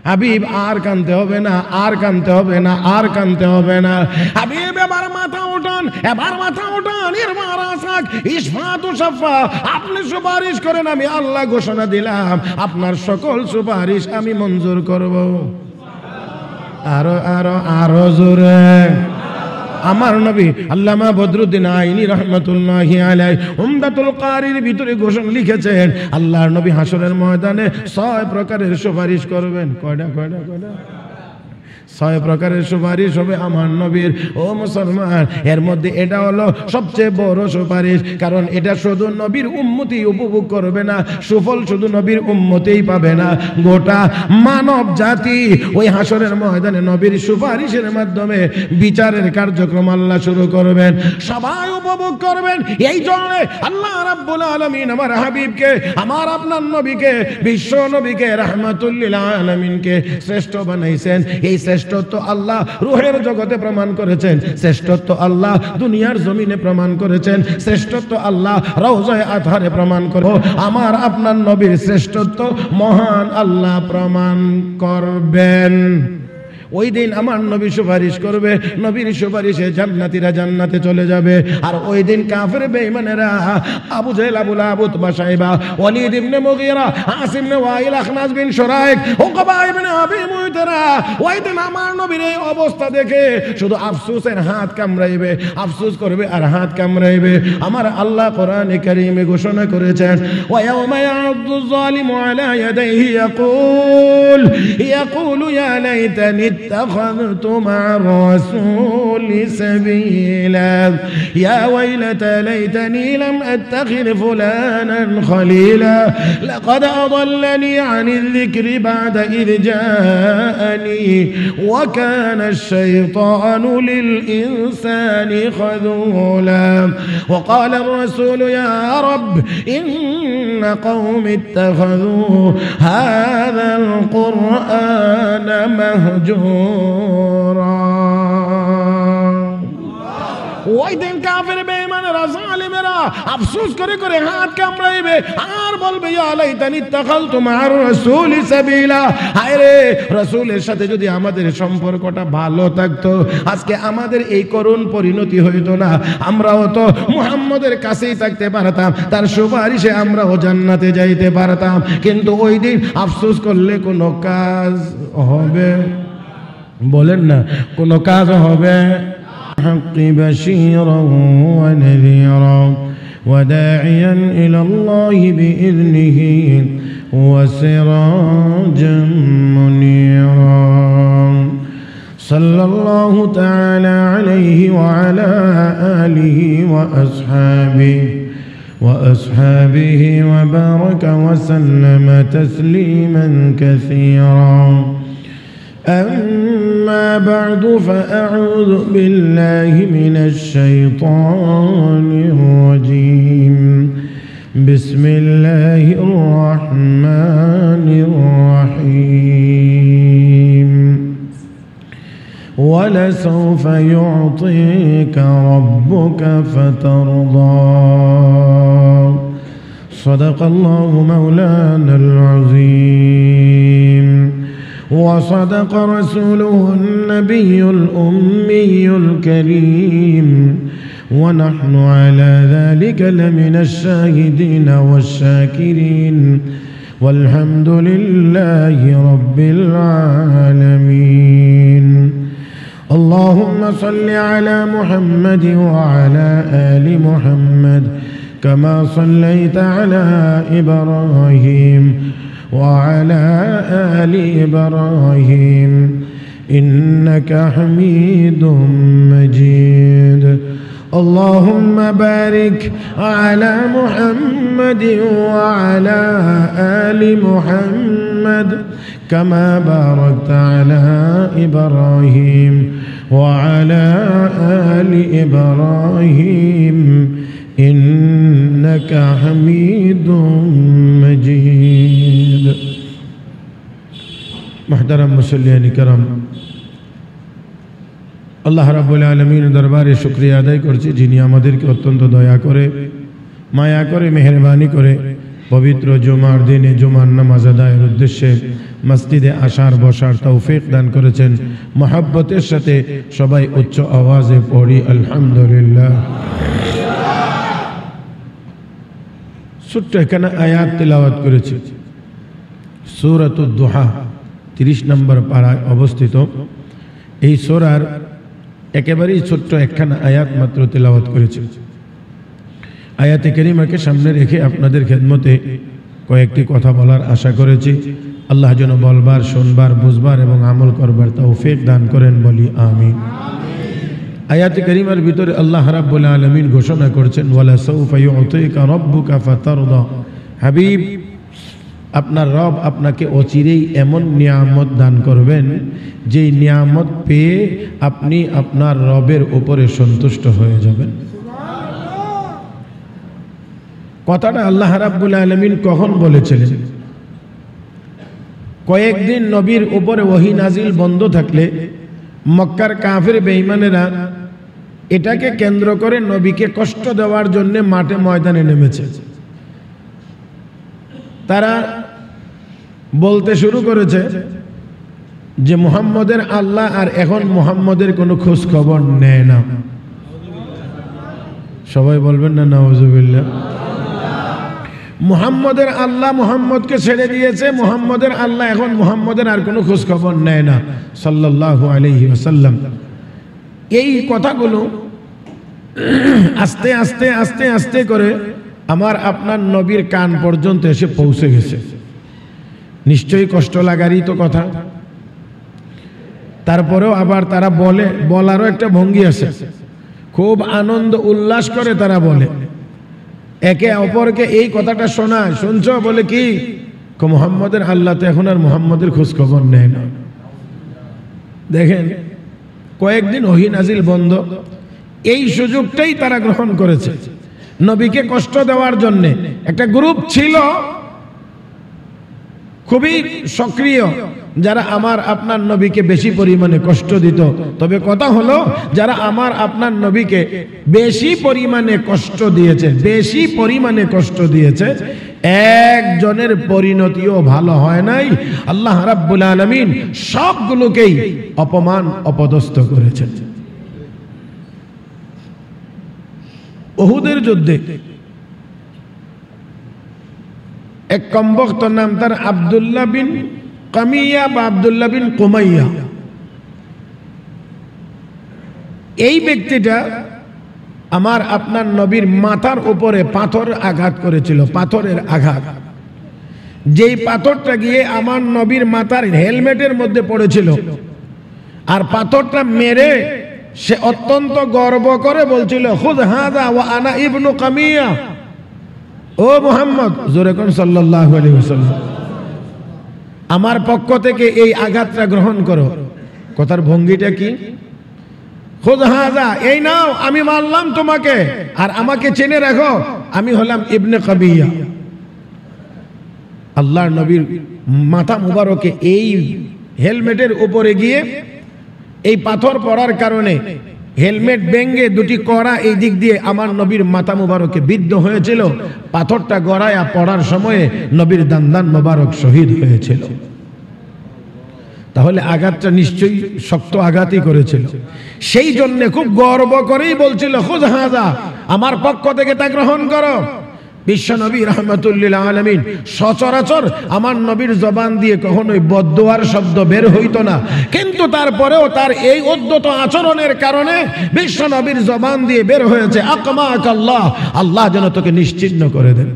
হাবিব আর কানতে হবে না, আর কানতে হবে না, আর কানতে হবে না। হাবিব এবার মাথা উঠান, এবার মাথা উঠান। ইরফা রাসাক ইশফাতু শাফা, আপনি সুপারিশ করেন, আমি আল্লাহ ঘোষণা দিলাম আপনার সকল সুপারিশ আমি মঞ্জুর করব। আরো আরো আরো জোরে। আমার নবী আল্লামা বদরুদ্দিন আইনি রহমাতুল্লাহি আলাইহি উমদাতুল কারির ভিতরে ঘোষণা লিখেছেন, আল্লাহর নবী হাসরের ময়দানে 6 প্রকারের সুপারিশ করবেন। কয়টা? 6 প্রকারের সুপারিশ হবে আমার নবীর। ও মুসলমান, এর মধ্যে এটা হলো সবচেয়ে বড় সুপারিশ, কারণ এটা শুধু নবীর উম্মতি উপভোগ করবে না, সুফল শুধু নবীর উম্মতেই পাবে না, গোটা মানব জাতি ওই হাসরের ময়দানে নবীর সুপারিশের মাধ্যমে বিচারের কার্যক্রম আল্লাহ শুরু করবেন, সবাই উপভোগ করবেন। এই জন্য আল্লাহ রাব্বুল আলামিন আমার হাবিবকে, আমার আপনার নবীকে, বিশ্ব নবীকে, রাহমাতুল লিল আলামিনকে শ্রেষ্ঠ বানাইছেন। এই শ্রেষ্ঠত্ব আল্লাহ রূহের জগতে প্রমাণ করেছেন, শ্রেষ্ঠত্ব আল্লাহ দুনিয়ার জমিনে প্রমাণ করেছেন, শ্রেষ্ঠত্ব আল্লাহ রওজায়ে আতহারে প্রমাণ করে। আমার আপনার নবীর শ্রেষ্ঠত্ব মহান আল্লাহ প্রমাণ করবেন। ওই দিন আমার নবী সুপারিশ করবে, নবীর সুপারিশে জান্নাতীরা জান্নাতে চলে যাবে। আর ওই দিন কাফের বেঈমানেরা আবু জাহেল, আবু লাহাব, উতবা, শাইবা, ওয়ালিদ ইবনে মুগীরা, আসিম ইবনে ওয়াইল, আখনাস বিন শুরাইক, উকবা ইবনে আবি মুয়তারা ওই দিন আমার নবীর এই অবস্থা দেখে শুধু আফসোসের হাত কামড়াইবে, আফসোস করবে আর হাত কামড়াইবে। আমার আল্লাহ কোরআনে কারীমে ঘোষণা করেছেন, ওয়া ইয়াউমা ইয়া'আদ্দু যালিমু আলা ইয়াদাইহি ইয়াকুলু ইয়া লাইতানি اتخذت مع الرسول سبيلا يا ويلتى ليتني لم أتخذ فلانا خليلا لقد أضلني عن الذكر بعد إذ جاءني وكان الشيطان للإنسان خذولا وقال الرسول يا رب إن قوم اتخذوا هذا القرآن مهجورا। ওই দিন কাফের বেঈমানেরা জালিমেরা আফসোস করে করে হাত কামড়াইবে আর বলবে, ইয়া লাইতানি ইত্তাখাযতু মা'আর রাসূলি সাবিলা, হায় রে, রাসূলের সাথে যদি আমাদের সম্পর্কটা ভালো থাকতো, আজকে আমাদের এই করুণ পরিণতি হইতো না, আমরাও তো মুহাম্মদের কাছেই থাকতে পারতাম, তার সুপারিশে আমরাও জান্নাতে যাইতে পারতাম। কিন্তু ওই দিন আফসোস করলে কোনো কাজ হবে? বলেন না, কোনো কাজ হবে? الحق بشيرا ونذيرا وداعيا إلى الله بإذنه وسراجا منيرا صلى الله تعالى عليه وعلى آله وأصحابه وبارك وسلم تسليما كثيرا. أما بعد فأعوذ بالله من الشيطان الرجيم. بسم الله الرحمن الرحيم. ولسوف يعطيك ربك فترضى. صدق الله مولانا العظيم وصدق رسوله النبي الأمي الكريم ونحن على ذلك لمن الشاهدين والشاكرين والحمد لله رب العالمين. اللهم صل على محمد وعلى آل محمد كما صليت على إبراهيم وعلى آل إبراهيم إنك حميد مجيد. اللهم بارك على محمد وعلى آل محمد كما باركت على إبراهيم وعلى آل إبراهيم إنك حميد مجيد. محترم মুসল্লিয়ান کرام, আল্লাহ রাব্বুল আলামিনের দরবারে শুকরিয়া আদায় করছি, যিনি আমাদেরকে অত্যন্ত দয়া করে, মায়া করে, মেহেরবানি করে পবিত্র জুমার দিনে জুমার নামাজ আদায়ের উদ্দেশ্যে মসজিদে আসার বসার তৌফিক দান করেছেন। মহব্বতের সাথে সবাই উচ্চ আওয়াজে পড়ি আলহামদুলিল্লাহ। ছোট্ট এখানে আয়াত তিলাওয়াত করেছি, সূরাতুদ দুহা 30 নম্বর পারায় অবস্থিত। এই সূরার একেবারেই ছোট্ট একখানা আয়াত মাত্র তিলাওয়াত করেছি। আয়াতে কারিমাকে সামনে রেখে আপনাদের খেদমতে কয়েকটি কথা বলার আশা করেছি। আল্লাহ যেন বলবার, শুনবার, বুঝবার এবং আমল করবার তৌফিক দান করেন, বলি আমিন। আয়াতে কারিমার ভিতরে আল্লাহ রাব্বুল আলামিন ঘোষণা করছেন, ওয়ালা সাউফা ইউতিকা রাব্বুকা ফাতারদা। হাবিব, আপনার রব আপনাকে অচিরেই এমন নিয়ামত দান করবেন যেই নিয়ামত পেয়ে আপনি আপনার রবের উপরে সন্তুষ্ট হয়ে যাবেন। কথাটা আল্লাহ রাব্বুল আলামিন কখন বলেছিলেন? কয়েকদিন নবীর উপরে ওহী নাজিল বন্ধ থাকলে মক্কার কাফির বেঈমানেরা এটাকে কেন্দ্র করে নবীকে কষ্ট দেওয়ার জন্য মাঠে ময়দানে নেমেছে। তারা বলতে শুরু করেছে যে মুহাম্মদের আল্লাহ আর এখন মুহাম্মদের কোনো খোঁজ খবর নেয় না। সবাই বলবেন না নাউজুবিল্লাহ। মুহাম্মদের আল্লাহ মুহাম্মদকে ছেড়ে দিয়েছে, মুহাম্মদের আল্লাহ এখন মুহাম্মদের আর কোনো খোঁজ খবর নেয় না সাল্লাল্লাহু আলাইহি ওয়াসাল্লাম। এই কথাগুলো আস্তে আস্তে আস্তে আস্তে করে আমার আপনার নবীর কান পর্যন্ত এসে পৌঁছে গেছে। নিশ্চয়ই কষ্ট লাগারই তো কথা। তারপরেও আবার তারা বলারও একটা ভঙ্গি আছে, খুব আনন্দ উল্লাস করে তারা বলে, একে অপরকে এই কথাটা শোনায়। শুনছো? বলে কি, মুহাম্মদের আল্লাহ তো এখন আর মুহাম্মদের খোঁজ খবর নেয় না। দেখেন, কয়েকদিন ওহী নাজিল বন্ধ, এই সুযোগটাই তারা গ্রহণ করেছে নবীকে কষ্ট দেওয়ার জন্য। একটা গ্রুপ ছিল খুবই সক্রিয়, যারা আমার আপনার নবীকে বেশি পরিমাণে কষ্ট দিত। তবে কথা হলো, যারা আমার আপনার নবীকে বেশি পরিমাণে কষ্ট দিয়েছে, বেশি পরিমাণে কষ্ট দিয়েছে, একজনের পরিণতিও ভালো হয় নাই। আল্লাহ রাব্বুল আলামিন সবগুলোকেই অপমান অপদস্থ করেছেন। উহুদের যুদ্ধে এক কমবক্ত, নাম তার আব্দুল্লাহ বিন কামিয়া বা আব্দুল্লাহ বিন কুমাইয়া। এই ব্যক্তিটা আমার আপনার নবীর মাথার উপরে পাথর আঘাত করেছিল, পাথরের আঘাত। যেই পাথরটা গিয়ে আমার নবীর মাথার হেলমেটের মধ্যে পড়েছিল, আর পাথরটা মেরে সে অত্যন্ত গর্ব করে বলছিল, খুদ হাযা ওয়া আনা ইবনু কামিয়া। ও মুহাম্মদ, জোরে কোন সাল্লাল্লাহু আলাইহি ওয়াসাল্লাম, আমার পক্ষ থেকে এই আঘাতটা গ্রহণ করো। কথার ভঙ্গিটা কি? খুদ হাযা, এই নাও, আমি মারলাম তোমাকে, আর আমাকে চিনে রাখো, আমি হলাম ইবনে কাবিয়া। আল্লাহর নবীর মাথা মুবারকে এই হেলমেটের উপরে গিয়ে এই পাথর পড়ার কারণে হেলমেট ভেঙে দুটি কড়া এই দিক দিয়ে আমার নবীর মাথা মুবারকে বিদ্ধ হয়েছিল। পাথরটা গড়ায়া পড়ার সময়ে নবীর দান্দান মুবারক শহীদ হয়েছিল। তাহলে আঘাতটা নিশ্চয়ই শক্ত আঘাতই করেছিল। সেই জন্য খুব গর্ব করেই বলছিল, খুদ হাযা, আমার পক্ষ থেকে তা গ্রহণ করো। বিশ্বনবী রাহমাতুল্লিল আলামিন সচরাচর আমার নবীর জবান দিয়ে কখনোই বদদুয়ার শব্দ বের হইতো না, কিন্তু তারপরেও তার এই উদ্ধত আচরণের কারণে বিশ্বনবীর জবান দিয়ে বের হয়েছে, আকমাকাল্লাহ, আল্লাহ যেন তোকে নিশ্চিহ্ন করে দেন।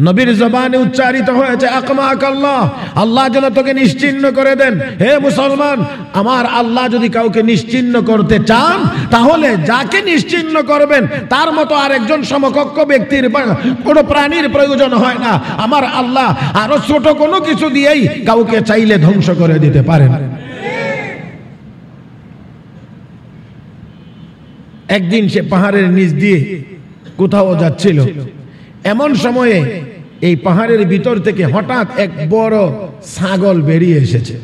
নবীর জবানে উচ্চারিত হয়েছে, আকমাকাল্লাহ, আল্লাহ যেন তোকে নিশ্চিহ্ন করে দেন। হে মুসলমান, আমার আল্লাহ যদি কাউকে নিশ্চিহ্ন করতে চান, তাহলে যাকে নিশ্চিহ্ন করবেন তার মতো আরেকজন সমকক্ষ ব্যক্তির কোনো প্রাণীর প্রয়োজন হয় না। আমার আল্লাহ আরো ছোট কোনো কিছু দিয়েই কাউকে চাইলে ধ্বংস করে দিতে পারেন। একদিন সে পাহাড়ের নিচ দিয়ে কোথাও যাচ্ছিল, এমন সময়ে এই পাহাড়ের ভিতর থেকে হঠাৎ এক বড় ছাগল বেরিয়ে এসেছে।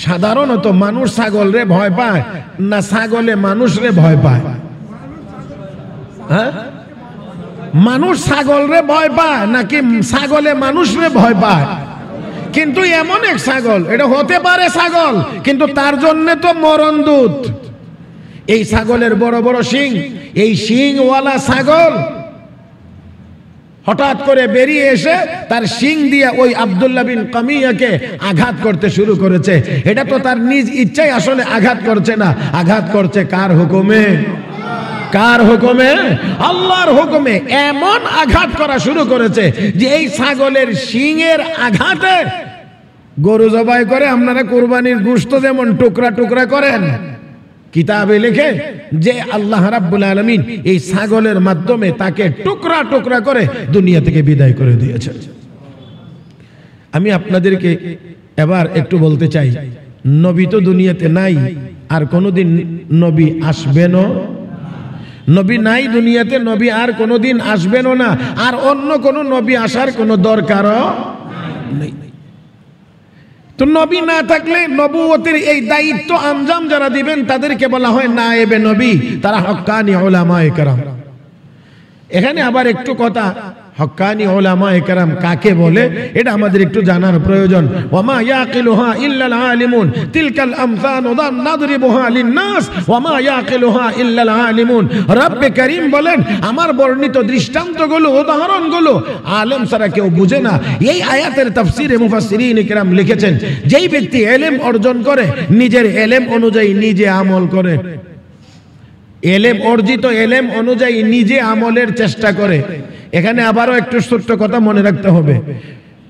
সাধারণত মানুষ ছাগল রে ভয় পায় না ছাগলে মানুষ রে ভয় পায়? হ্যাঁ, মানুষ ছাগল রে ভয় পায় নাকি ছাগলে মানুষ রে ভয় পায়? কিন্তু এমন এক ছাগল, এটা হতে পারে ছাগল, কিন্তু তার জন্য তো মরণ দূত। এই ছাগলের বড় বড় শিং, এই শিংওয়ালা ছাগল হঠাৎ করে বেরিয়ে এসে তার শিং দিয়ে ওই আব্দুল্লাহ বিন কামিয়াকে আঘাত করতে শুরু করেছে। এটা তো তার নিজ ইচ্ছায় আসলে আঘাত করছে না, আঘাত করছে কার হুকুমে? কার হুকুমে? আল্লাহর হুকুমে। এমন আঘাত করা শুরু করেছে যে এই ছাগলের শিংয়ের আঘাতে গরু জবাই করে আপনারা কুরবানির গোশত যেমন টুকরা টুকরা করেন, কিতাবে লেখে যে আল্লাহ রাব্বুল আলামিন এই ছাগলের মাধ্যমে তাকে টুকরা টুকরা করে দুনিয়া থেকে বিদায় করে দিয়েছেন। আমি আপনাদেরকে এবার একটু বলতে চাই, নবী তো দুনিয়াতে নাই, আর কোনোদিন নবী আসবেনও। নবী নাই দুনিয়াতে, নবী আর কোনোদিন আসবেনও না, আর অন্য কোনো নবী আসার কোনো দরকারও নেই। তো নবী না থাকলে নবুয়তের এই দায়িত্ব আঞ্জাম যারা দিবেন তাদেরকে বলা হয় নায়েবে নবী, তারা হক্কানি উলামায়ে কেরাম। এখানে আবার একটু কথা, হক্কানি উলামায়ে কেরাম কাকে বলে এটা আমাদের একটু জানার প্রয়োজন। ওয়ামা ইয়াকিলুহা ইল্লাল আলিমুন তিলকাল আমসালু নাদরিবুহা লিন-নাস ওয়ামা ইয়াকিলুহা ইল্লাল আলিমুন। রব্বে করিম বলেন, আমার বর্ণিত দৃষ্টান্তগুলো, উদাহরণগুলো আলেম ছাড়া কেউ বুঝে না। এই আয়াতের তাফসীরে মুফাসসিরিন কিরাম লিখেছেন, যেই ব্যক্তি ইলম অর্জন করে নিজের ইলম অনুযায়ী নিজে আমল করে, ইলম অর্জিত ইলম অনুযায়ী নিজে আমলের চেষ্টা করে। এখানে আবারও একটু ছোট্ট কথা মনে রাখতে হবে,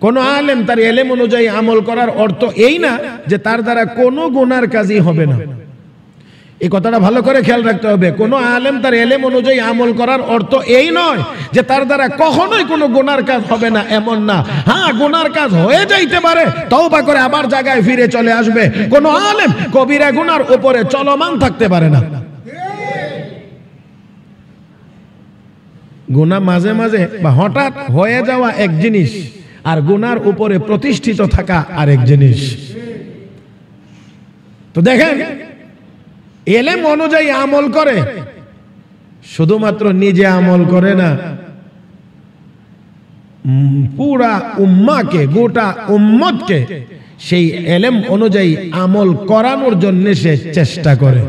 কোন আলেম তার ইলম অনুযায়ী আমল করার অর্থ এই না যে তার দ্বারা কোনো গুনার কাজই হবে না। এই কথাটা ভালো করে খেয়াল রাখতে হবে। কোন আলেম তার ইলম অনুযায়ী আমল করার অর্থ এই নয় যে তার দ্বারা কখনোই কোনো গুনার কাজ হবে না, এমন না। হ্যাঁ, গুনার কাজ হয়ে যাইতে পারে, তওবা করে আবার জায়গায় ফিরে চলে আসবে। কোন আলেম কবিরা গুনার উপরে চলমান থাকতে পারে না। গুনাহ মাঝে মাঝে বা হঠাৎ হয়ে যাওয়া এক জিনিস, আর গুনার উপরে প্রতিষ্ঠিত থাকা আরেক জিনিস। তো দেখেন, ইলম অনুযায়ী আমল করে, শুধুমাত্র নিজে আমল করে না, পুরা উম্মাহকে, গোটা উম্মতকে সেই ইলম অনুযায়ী আমল করানোর জন্য সে চেষ্টা করে।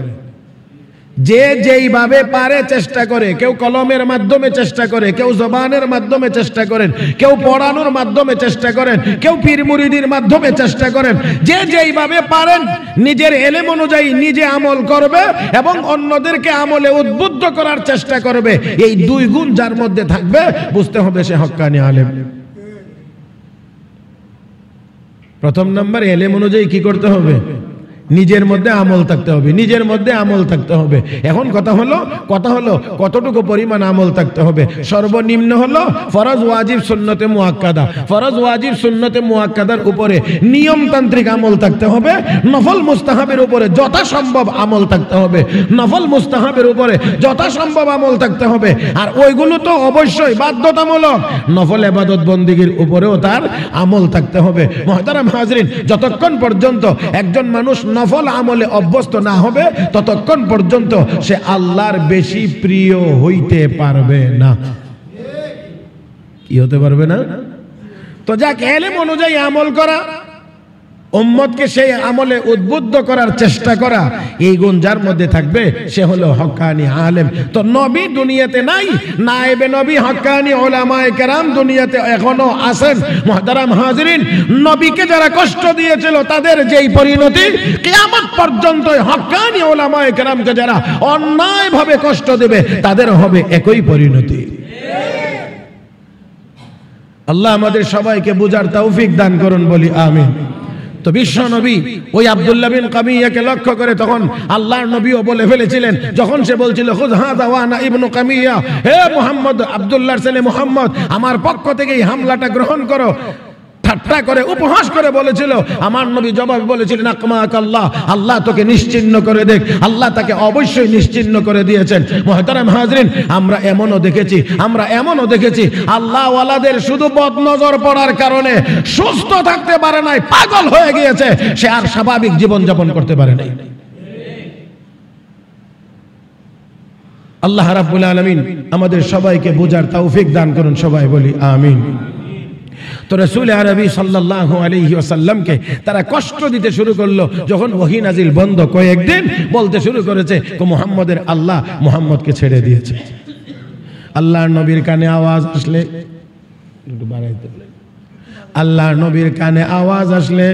যে যেইভাবে পারে চেষ্টা করে, কেউ কলমের মাধ্যমে চেষ্টা করে, কেউ জবানের মাধ্যমে চেষ্টা করেন, কেউ পড়ানোর মাধ্যমে চেষ্টা করেন, কেউ পীর মুরিদির মাধ্যমে চেষ্টা করেন। যে যেইভাবে পারেন নিজের ইলম অনুযায়ী নিজে আমল করবে এবং অন্যদেরকে আমলে উদ্বুদ্ধ করার চেষ্টা করবে। এই দুই গুণ যার মধ্যে থাকবে, বুঝতে হবে সে হক্কানি আলেম। প্রথম নাম্বার, ইলম অনুযায়ী কি করতে হবে? নিজের মধ্যে আমল থাকতে হবে, নিজের মধ্যে আমল থাকতে হবে। এখন কথা হলো কতটুকু পরিমাণ আমল থাকতে হবে। সর্বনিম্ন হলো ফরজ ওয়াজিব সুন্নতে মুআক্কাদা। ফরজ ওয়াজিব সুন্নতে মুআক্কাদার উপরে নিয়মতান্ত্রিক আমল থাকতে হবে। নফল মুস্তাহাবের উপরে যথাসম্ভব আমল থাকতে হবে। নফল মুস্তাহাবের উপরে যথাসম্ভব আমল থাকতে হবে। আর ওইগুলো তো অবশ্যই বাধ্যতামূলক। নফল ইবাদত বন্দেগীর উপরেও তার আমল থাকতে হবে। মুহতারাম হাজরিন, যতক্ষণ পর্যন্ত একজন মানুষ নফল আমলে অভ্যস্ত না হবে, ততক্ষণ পর্যন্ত সে আল্লাহর বেশি প্রিয় হইতে পারবে না। কি হতে পারবে না? তো যাক, ইলম অনুযায়ী আমল করা, উম্মতকে সেই আমলে উদ্বুদ্ধ করার চেষ্টা করা, এই গুণ যার মধ্যে থাকবে সে হলো হক্কানি আলেম। তো নবী দুনিয়াতে নাই, নায়েবে নবী হক্কানি উলামায়ে কেরাম দুনিয়াতে এখনো আছেন। মুহতারাম হাজরিন, নবীকে যারা কষ্ট দিয়েছিল তাদের যেই পরিণতি, কিয়ামত পর্যন্ত হক্কানি উলামায়ে কেরামকে যারা অন্যায়ভাবে কষ্ট দেবে তাদের হবে একই পরিণতি। আল্লাহ আমাদের সবাইকে বুঝার তৌফিক দান করুন, বলি আমিন। তো বিশ্ব নবী ওই আব্দুল্লাহ বিন কামিয়াকে লক্ষ্য করে তখন আল্লাহর নবীও বলে ফেলেছিলেন, যখন সে বলছিল খুদ হাযা ওয়ানা ইবনু কামিয়া, হে মুহাম্মদ, আব্দুল্লাহর ছেলে মুহাম্মদ, আমার পক্ষ থেকে এই হামলাটা গ্রহণ করো। ঠাট্টা করে, উপহাস করে বলেছিল। আমার নবী জবাব বলেছিলেন, আকমাক আল্লাহ, আল্লাহ তোকে নিশ্চিহ্ন করে দেখ। আল্লাহ তাকে অবশ্যই নিশ্চিহ্ন করে দিয়েছেন। মুহতারাম হাজরিন, আমরা এমনও দেখেছি আল্লাহ ওয়ালাদের শুধু বদনজর পড়ার কারণে সুস্থ থাকতে পারে নাই, পাগল হয়ে গিয়েছে, সে আর স্বাভাবিক জীবন যাপন করতে পারে নাই। আল্লাহ রাব্বুল আলামিন আমাদের সবাইকে বোঝার তৌফিক দান করুন, সবাই বলি আমিন। তো রাসূল আরবি সাল্লাল্লাহু আলাইহি ওয়াসাল্লামকে তারা কষ্ট দিতে শুরু করলো। যখন ওহী নাজিল বন্ধ কয়েকদিন বলতে শুরু করেছে মুহাম্মদের আল্লাহ মুহাম্মদকে ছেড়ে দিয়েছে। আল্লাহর নবীর কানে আওয়াজ আসলে একটু বাড়াইতে, আল্লাহর নবীর কানে আওয়াজ আসলে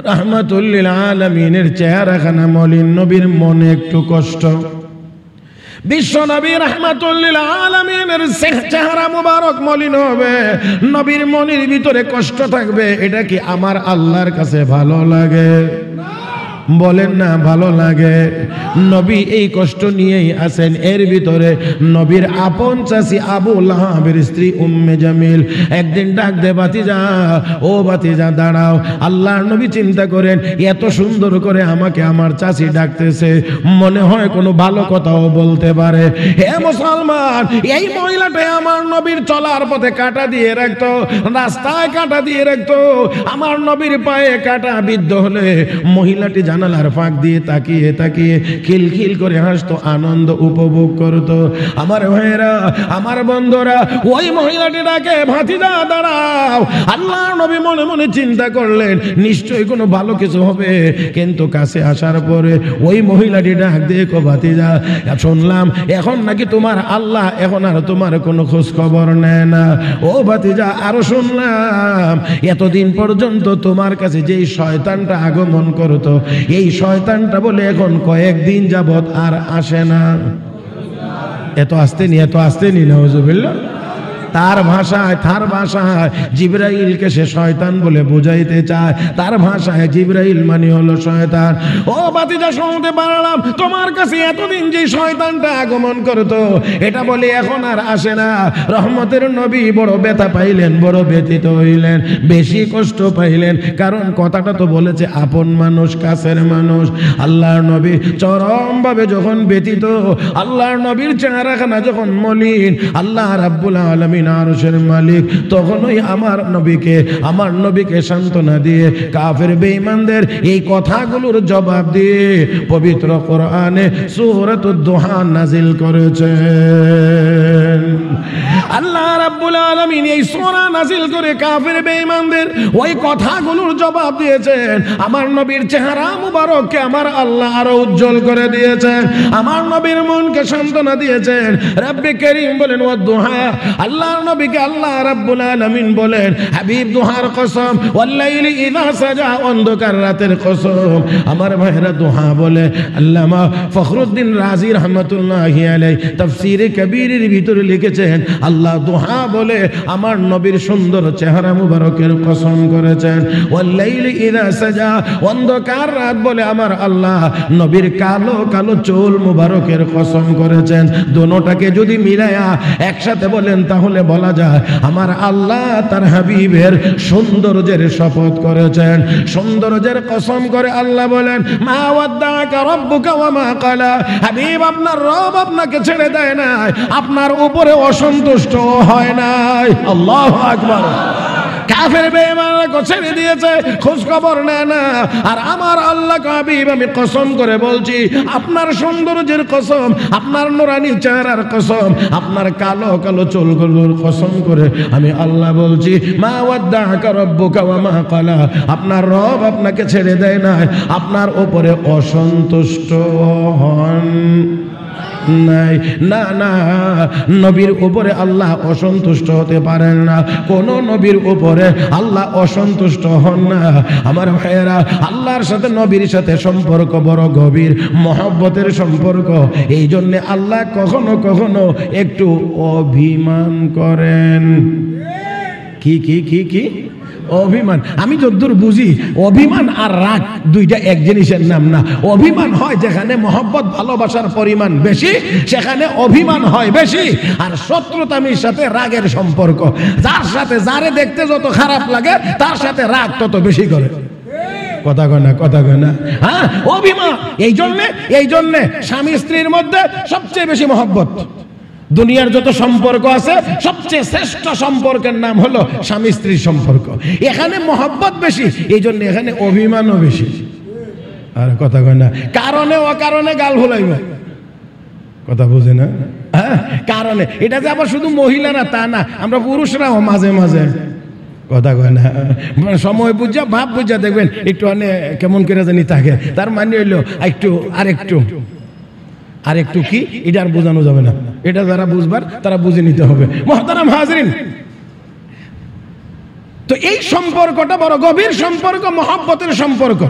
রাহমাতুল লিল আলামিনের চেহারাখানা মলিন, নবীর মনে একটু কষ্ট। বিশ্ব নবী রাহমাতুল লিল আলামিনের চেহারা মুবারক মলিন হবে, নবীর মনের ভিতরে কষ্ট থাকবে। এটা কি আমার আল্লাহর কাছে ভালো লাগে? বলেন না ভালো লাগে? নবী এই কষ্ট নিয়েই আছেন। এর ভিতরে নবীর আপন চাচি আবু লাহাবের স্ত্রী উম্মে জামিল একদিন ডাক দে, ভাতিজা, ও ভাতিজা দাঁড়াও। আল্লাহর নবী চিন্তা করেন, এত সুন্দর করে আমাকে আমার চাচি ডাকতেছে, মনে হয় কোনো ভালো কথাও বলতে পারে। হে মুসলমান, এই মহিলাটা আমার নবীর চলার পথে কাঁটা দিয়ে রাখতো, রাস্তায় কাঁটা দিয়ে রাখতো। আমার নবীর পায়ে কাঁটা বিদ্ধ হলে মহিলাটি জানালার ফাঁক দিয়ে তাকিয়ে তাকিয়ে খিলখিল করে হাসতো, আনন্দ উপভোগ করত। আমার ভাইয়েরা, আমার বন্ধুরা, ওই মহিলাটি ডাকে, ভাতিজা দাঁড়াও। আল্লাহর নবী মনে মনে চিন্তা করলেন নিশ্চয়ই কোনো ভালো কিছু হবে। কিন্তু কাছে আসার পরে ওই মহিলাটি ডাক দিয়ে, কো ভাতিজা, শুনলাম এখন নাকি তোমার আল্লাহ এখন আর তোমার কোনো খোঁজ খবর নেয় না। ও ভাতিজা, আরো শুনলাম এতদিন পর্যন্ত তোমার কাছে যেই শয়তানটা আগমন করতো, এই শয়তানটা বলে এখন কয়েকদিন যাবত আর আসে না। এত আসতে নি নাউজুবিল্লাহ। তার ভাষায় জিবরাইলকে সে শয়তান বলে বুঝাইতে চায়। তার ভাষায় জিবরাইল মানে হলো শয়তান। ও ভাতিজা, শুনতে পারলাম তোমার কাছে এতদিন যে শয়তানটা আগমন করতো, এটা বলে এখন আর আসে না। রহমতের নবী বড় ব্যথা পাইলেন, বড় ব্যথিত হইলেন, বেশি কষ্ট পাইলেন। কারণ কথাটা তো বলেছে আপন মানুষ, কাছের মানুষ। আল্লাহর নবী চরমভাবে যখন ব্যথিত, আল্লাহর নবীর চেহারাখানা যখন মলিন, আল্লাহ রাব্বুল আলামিন আরশের মালিক তখনই আমার নবীকে সান্ত্বনা দিয়ে কাফের বেঈমানদের এই কথাগুলোর জবাব দিয়ে পবিত্র কোরআনে সূরাতুদ দুহা নাজিল করেছেন। আল্লাহ রাব্বুল আলামিন এই সূরা নাজিল করে কাফের বেঈমানদের ওই কথাগুলোর জবাব দিয়েছেন। আমার নবীর চেহারা মুবারককে আমার আল্লাহ আরো উজ্জ্বল করে দিয়েছেন, আমার নবীর মনকে সান্ত্বনা দিয়েছেন। রব্বে কারীম বলেন ওয়াদ দুহা, আল্লাহর নবীকে আল্লাহ রাব্বুল আলামিন বলেন, হাবিব দুহার কসম, ওয়াল লাইলি ইযা সাজা, অন্ধকার রাতের কসম। আমার ভাইরা দুহা বলে আল্লামা ফখরুদ্দিন রাজি রাহমাতুল্লাহি আলাইহি তাফসীরে কবীরের ভিতরে লিখেছেন, আল্লাহ দুহা বলে আমার নবীর সুন্দর চেহারা মুবারকের কসম করেছেন। ওয়াল লাইলি ইযা সাজা, অন্ধকার রাত বলে আমার আল্লাহ নবীর কালো কালো চুল মুবারকের কসম করেছেন। দুটোটাকে যদি মিলায়া একসাথে বলেন তাহলে বলা যায় আমার আল্লাহ তার হাবিবের সৌন্দর্যের শপথ করেছেন। সৌন্দর্যের কসম করে আল্লাহ বলেন, মা ওয়াদ্দাকা রাব্বুকা ওয়া মা কালা, হাবিব আপনার রব আপনাকে ছেড়ে দেয় নাই, আপনার উপরে অসন্তুষ্ট হয় নাই। আল্লাহু আকবার। কাফের বেঈমানরা ছেড়ে দিয়েছে, খোঁজ খবর নেয় না। আর আমার আল্লাহ হাবিব আমি কসম করে বলছি, আপনার সৌন্দর্যের কসম, আপনার নুরানি চেহারার কসম, আপনার কালো কালো চুলগুলোর কসম করে আমি আল্লাহ বলছি, মা ওয়াদ্দাকা রাব্বুকা ওয়া মা কালা, আপনার রব আপনাকে ছেড়ে দেয় না, আপনার উপরে অসন্তুষ্ট হন নাই। না না, নবীর উপরে আল্লাহ অসন্তুষ্ট হতে পারেন না, কোন নবীর উপরে আল্লাহ অসন্তুষ্ট হন না। আমার ভাইয়েরা, আল্লাহর সাথে নবীর সাথে সম্পর্ক বড় গভীর, মহব্বতের সম্পর্ক। এই জন্য আল্লাহ কখনো কখনো একটু অভিমান করেন। কি কি কি কি অভিমান? আমি যতদূর বুঝি অভিমান আর রাগ দুইটা এক জিনিসের নাম না। অভিমান হয় যেখানে মহব্বত ভালোবাসার পরিমাণ বেশি, সেখানে অভিমান হয় বেশি। আর শত্রুতামির সাথে রাগের সম্পর্ক, যার সাথে যারে দেখতে যত খারাপ লাগে তার সাথে রাগ তত বেশি করে। কথা কয় না? হ্যাঁ, অভিমান। এই জন্যে স্বামী স্ত্রীর মধ্যে সবচেয়ে বেশি মহব্বত। দুনিয়ার যত সম্পর্ক আছে সবচেয়ে শ্রেষ্ঠ সম্পর্কের নাম হলো স্বামী স্ত্রীর সম্পর্ক। এখানে মহব্বত বেশি, এই জন্য এখানে অভিমানও বেশি। আর কথা কয় না, কারণে অকারণে গাল ভুলাইব, কথা বুঝে না? হ্যাঁ, কারণে। এটা যে আবার শুধু মহিলারা তা না, আমরা পুরুষরাও মাঝে মাঝে কথা কয় না, সময় বুঝা ভাব বুঝা দেখবেন একটু কেমন করে জানি থাকে, তার মানে হইলো একটু আরেকটু কি এটা আর বোঝানো যাবে না, এটা যারা বুঝবার তারা বুঝে নিতে হবে। মুহতারাম হাজরিন, তো এই সম্পর্কটা বড় গভীর সম্পর্ক, মহব্বতের সম্পর্ক।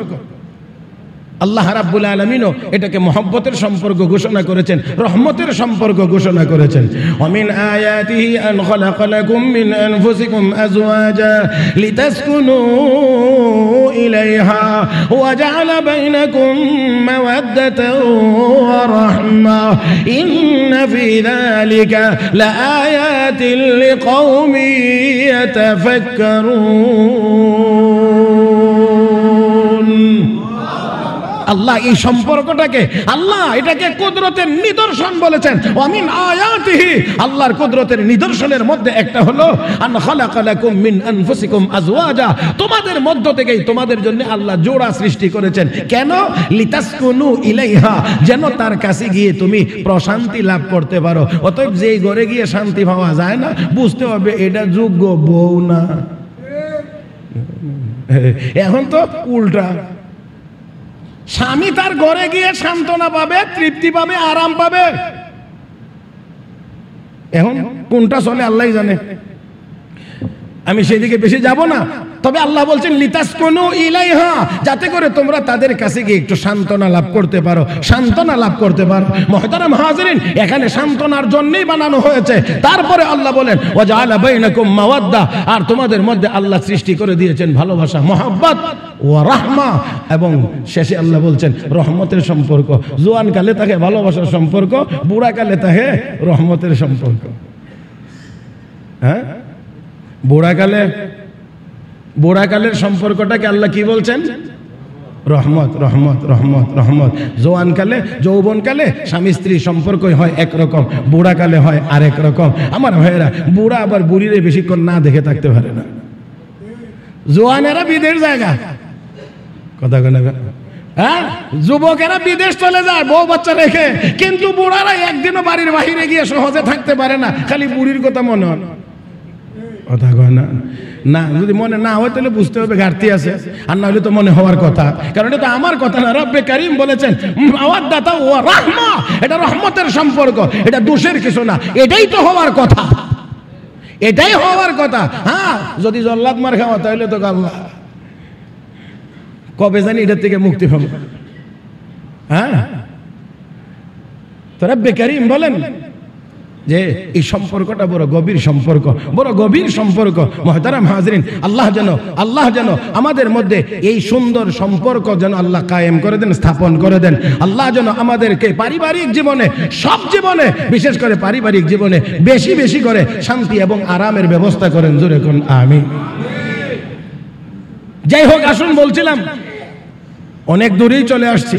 আল্লাহ রাব্বুল আলামিনও এটাকে মহব্বতের সম্পর্ক ঘোষণা করেছেন, রহমতের সম্পর্ক ঘোষণা করেছেন। ওয়ামিন আয়াতিহি আন খালাকা লাকুম মিন আনফুসিকুম আজওয়াজা লিতাসকুনু ইলাইহা ওয়া জাআলা বাইনাকুম মাওয়াদ্দাতান ওয়া রাহমা ইন্না ফি যালিকা লাআয়াতিন লিকাওমিন ইয়াতাফাক্কারুন। আল্লাহ এই সম্পর্কটাকে, আল্লাহ এটাকে কুদরতের নিদর্শন বলেছেন। ওয়ামিন আয়াতিহি, আল্লাহর কুদরতের নিদর্শনের মধ্যে একটা হলো আন খালাকা লাকুম মিন আনফুসিকুম আজওয়াজা, তোমাদের মধ্য থেকেই তোমাদের জন্য আল্লাহ জোড়া সৃষ্টি করেছেন। কেন? লিতাসকুনু ইলাইহা, যেন তার কাছে গিয়ে তুমি প্রশান্তি লাভ করতে পারো। অতএব যেই ঘরে গিয়ে শান্তি পাওয়া যায় না, বুঝতে হবে এটা যোগ্য বউ না। এখন তো উল্টা, স্বামী তার ঘরে গিয়ে সান্ত্বনা পাবে, তৃপ্তি পাবে, আরাম পাবে। এখন কোনটা চলে আল্লাহ জানে, আমি সেদিকে বেশি যাব না। তবে আল্লাহ বলছেন লিতাসকুনু ইলাইহা, যাতে করে তোমরা তাদের কাছে গিয়ে একটু সান্ত্বনা লাভ করতে পারো, সান্ত্বনা লাভ করতে পারো। মুহতারাম হাজিরিন, এখানে সান্ত্বনার জন্যই বানানো হয়েছে। তারপরে আল্লাহ বলেন ওয়া জাআলা বাইনাকুম মাওয়াদ্দা, আর তোমাদের মধ্যে আল্লাহ সৃষ্টি করে দিয়েছেন ভালোবাসা, মহব্বত ওয়া রাহমা, এবং শেষে আল্লাহ বলছেন রহমতের সম্পর্ক। জোয়ান কালে থাকে ভালোবাসার সম্পর্ক, বুড়া কালে থাকে রহমতের সম্পর্ক। হ্যাঁ, বুড়াকালের সম্পর্কটাকে আল্লাহ কি বলছেন? রহমত, রহমত, রহমত, রহমত। জওয়ানকালে, যৌবনকালে স্বামী স্ত্রী সম্পর্কই হয় একরকম, বুড়াকালে হয় আরেক রকম। আমার ভাইয়েরা, বুড়া আবার বুড়িরে বেশিক্ষণ না দেখে থাকতে পারে না। জওয়ানেরা বিদেশ জায়গা, কথা কেন? হ্যাঁ, যুবকেরা বিদেশ চলে যায় বউ বাচ্চা রেখে, কিন্তু বুড়ারা একদিনও বাড়ির বাহিরে গিয়ে সহজে থাকতে পারে না, খালি বুড়ির কথা মনে হয়। কথা কয় না, না যদি মনে না হয় তাহলে বুঝতে হবে ঘাটতি আছে, আর না হলে তো মনে হওয়ার কথা। কারণ এটা আমার কথা না, রব্বে কারীম বলেছেন মাওয়াদ্দাতা ওয়া রাহমা, এটা রহমতের সম্পর্ক, এটা দোষের কিছু না, এটাই তো হওয়ার কথা, এটাই হওয়ার কথা। হ্যাঁ, যদি জল্লাদ মার খাওয়া তাহলে তো আল্লাহ কবে জানি এটার থেকে মুক্তি পাবো। হ্যাঁ, তো রব্বে কারীম বলেন যে এই সম্পর্কটা বড় গভীর সম্পর্ক, বড় গভীর সম্পর্ক। মুহতারাম হাজরিন, আল্লাহ যেন আমাদের মধ্যে এই সুন্দর সম্পর্ক যেন আল্লাহ কায়েম করে দেন, স্থাপন করে দেন। আল্লাহ যেন আমাদেরকে পারিবারিক জীবনে, সব জীবনে, বিশেষ করে পারিবারিক জীবনে বেশি বেশি করে শান্তি এবং আরামের ব্যবস্থা করেন। জোরে কোন আমিন। যাই হোক, আসুন বলছিলাম অনেক দূরেই চলে আসছি।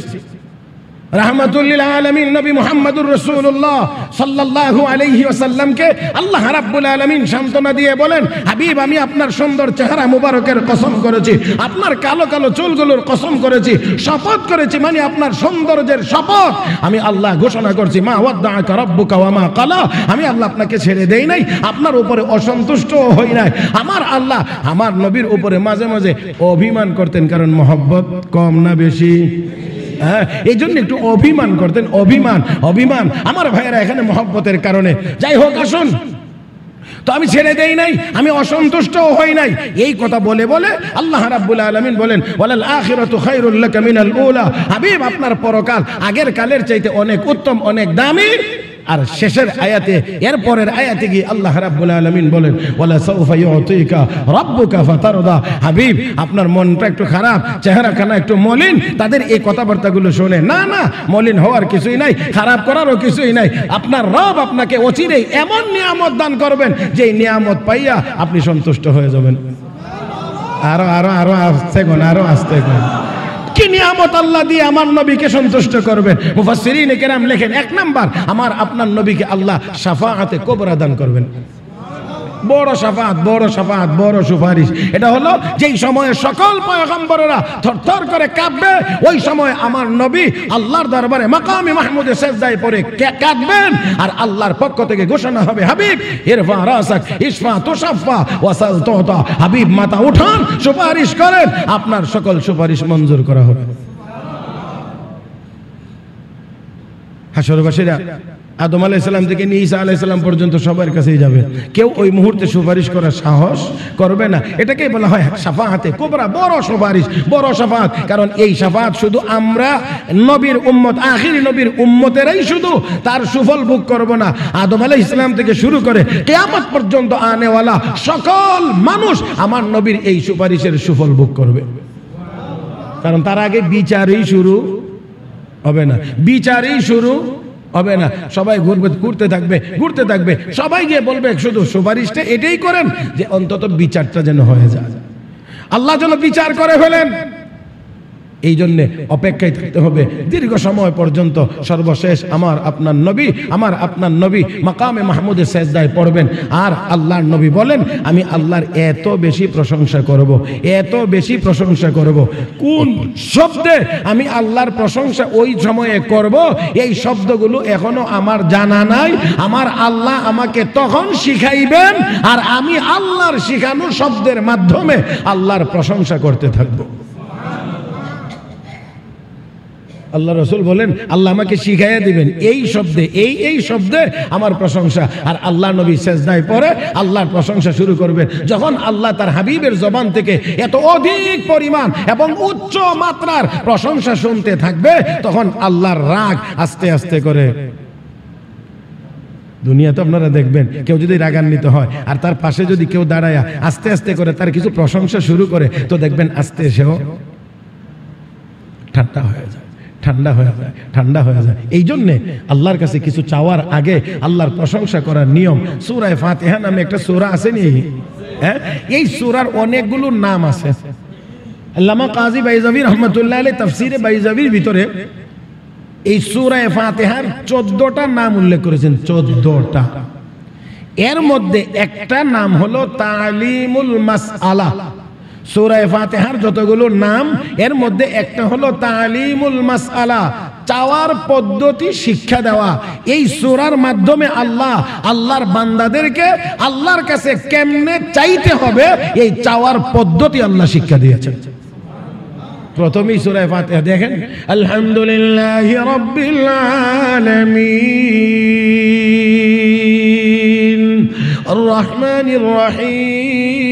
রাহমাতুল লিল আলামিন নবী মুহাম্মদুর রাসূলুল্লাহ সাল্লাল্লাহু আলাইহি ওয়াসাল্লামকে আল্লাহ রাব্বুল আলামিন সান্তনা দিয়ে বলেন, হাবিব আমি আপনার সুন্দর চেহারা মুবারকের কসম করেছি, আপনার কালো কালো চুলগুলোর কসম করেছি, শপথ করেছি, মানে আপনার সৌন্দর্যের শপথ আমি আল্লাহ ঘোষণা করছি। মা ওয়াদ্দাআকা রাব্বুকা ওয়া মা ক্বালা, আমি আল্লাহ আপনাকে ছেড়ে দেই নাই, আপনার উপরে অসন্তুষ্ট হই নাই। আমার আল্লাহ আমার নবীর উপরে মাঝে মাঝে অভিমান করতেন, কারণ মহব্বত কম না বেশি? হ্যাঁ, এই জন্য একটু অভিমান করতেন, অভিমান। আমার ভাইয়েরা, এখানে মহব্বতের কারণে। যাই হোক, আসুন, তো আমি ছেড়ে দেই নাই, আমি অসন্তুষ্ট হই নাই, এই কথা বলে বলে আল্লাহ রাব্বুল আলামিন বলেন ওয়ালাল আখিরাতু খায়রুল লাকা মিনাল উলা, হাবিব আপনার পরকাল আগের কালের চাইতে অনেক উত্তম, অনেক দামি। আর শেষের আয়াতে, এর পরের আয়াতে গিয়ে আল্লাহ রাব্বুল আলামিন বলেন ওয়ালা সাউফা ইউতিকা রাব্বুকা ফাতারদা, হাবিব আপনার মনটা একটু খারাপ, চেহারাখানা একটু মলিন, তাদের এই কথাবার্তাগুলো শুনে না, মলিন হওয়ার কিছুই নাই, খারাপ করারও কিছুই নাই। আপনার রব আপনাকে অচিরেই এমন নিয়ামত দান করবেন যে নিয়ামত পাইয়া আপনি সন্তুষ্ট হয়ে যাবেন। আরো আরো আরো আসতে গুণ, আরো আসতে গুণ। কি নিয়ামত আল্লাহ দিয়ে আমার নবীকে সন্তুষ্ট করবেন? মুফাসসিরিন কেরাম লেখেন, এক নাম্বার, আমার আপনার নবীকে আল্লাহ শাফাআতে কুবরা দান করবেন। বড় শাফাত, বড় শাফাত, বড় সুপারিশ। এটা হলো যেই সময়ে সকল পয়গম্বরেরা থরথর করে কাঁপবে, ওই সময় আমার নবী আল্লাহর দরবারে মাকামে মাহমুদে সিজদায় পড়ে কাঁদবেন, আর আল্লাহর পক্ষ থেকে ঘোষণা হবে, হাবিব ইরফা রাসাক ইশফা তুশাফা ওয়াসাল তুতা, হাবিব মাথা উঠান, সুপারিশ করেন, আপনার সকল সুপারিশ মঞ্জুর করা হবে। হাশরবাসীরা আদম আলাইহিস সালাম থেকে নিয়ে ঈসা আলাইহিস সালাম পর্যন্ত সবার কাছেই যাবে, কেউ ওই মুহূর্তে সুপারিশ করার সাহস করবে না। এটাকেই বলা হয় শাফাআতে কুবরা, বড় সুপারিশ, বড় শাফাআত। কারণ এই শাফাআত শুধু আমরা নবীর উম্মত, আখিরি নবীর উম্মতেরাই শুধু তার সুফল ভোগ করব না, আদম আলাইহিস সালাম থেকে শুরু করে কিয়ামত পর্যন্ত আনেওয়ালা সকল মানুষ আমার নবীর এই সুপারিশের সুফল ভোগ করবে। কারণ তার আগে বিচারই শুরু হবে না, বিচারই শুরু হবে না। সবাই ঘুরতে থাকবে, সবাই গিয়ে বলবে শুধু সুপারিশটা এটাই করেন যে অন্তত বিচারটা যেন হয়ে যায়, আল্লাহ যেন বিচার করে ফেলেন। এই জন্যে অপেক্ষায় থাকতে হবে দীর্ঘ সময় পর্যন্ত। সর্বশেষ আমার আপনার নবী মাকামে মাহমুদে সিজদায় পড়বেন, আর আল্লাহর নবী বলেন, আমি আল্লাহর এত বেশি প্রশংসা করব, এত বেশি প্রশংসা করব। কোন শব্দে আমি আল্লাহর প্রশংসা ওই সময়ে করব, এই শব্দগুলো এখনো আমার জানা নাই। আমার আল্লাহ আমাকে তখন শিখাইবেন, আর আমি আল্লাহর শিখানো শব্দের মাধ্যমে আল্লাহর প্রশংসা করতে থাকবো। আল্লাহ রাসূল বলেন, আল্লাহ আমাকে শিখাইয়া দিবেন এই শব্দে, এই শব্দে আমার প্রশংসা। আর আল্লাহ নবী সিজদায় পড়ে আল্লাহর প্রশংসা শুরু করবেন। যখন আল্লাহ তার হাবিবের জবান থেকে এত অধিক পরিমাণ এবং উচ্চ মাত্রার প্রশংসা শুনতে থাকবে, তখন আল্লাহর রাগ আস্তে আস্তে করে, দুনিয়াতে আপনারা দেখবেন কেউ যদি রাগান্বিত হয় আর তার পাশে যদি কেউ দাঁড়ায় আস্তে আস্তে করে তার কিছু প্রশংসা শুরু করে, তো দেখবেন আস্তে সেও ঠান্ডা হয়ে যায়, ঠান্ডা হয়ে যায়। এই জন্যে আল্লাহর কাছে কিছু চাওয়ার আগে আল্লাহর প্রশংসা করার নিয়ম। সূরা ফাতিহা নামে একটা সূরা আছে নি, এই সূরার অনেকগুলো নাম আছে। আল্লামা কাজী বাইজাভী রাহমাতুল্লাহ আলাইহি তাফসীরে বাইজাভীর ভিতরে এই সূরা ফাতিহার 14টা নাম উল্লেখ করেছেন, 14টা। এর মধ্যে একটা নাম হলো তালিমুল মাসআলা। সূরা ফাতিহার যতগুলো নাম, এর মধ্যে একটা হলো তালিমুল মাসআলা, চাওয়ার পদ্ধতি শিক্ষা দেওয়া। এই সূরার মাধ্যমে আল্লাহর বান্দাদেরকে আল্লাহর কাছে কেমনে চাইতে হবে এই চাওয়ার পদ্ধতি আল্লাহ শিক্ষা দিয়েছেন। প্রথমেই সূরা ফাতিহা দেখেন, আলহামদুলিল্লাহি রাব্বিল আলামিন আর রহমানির রহিম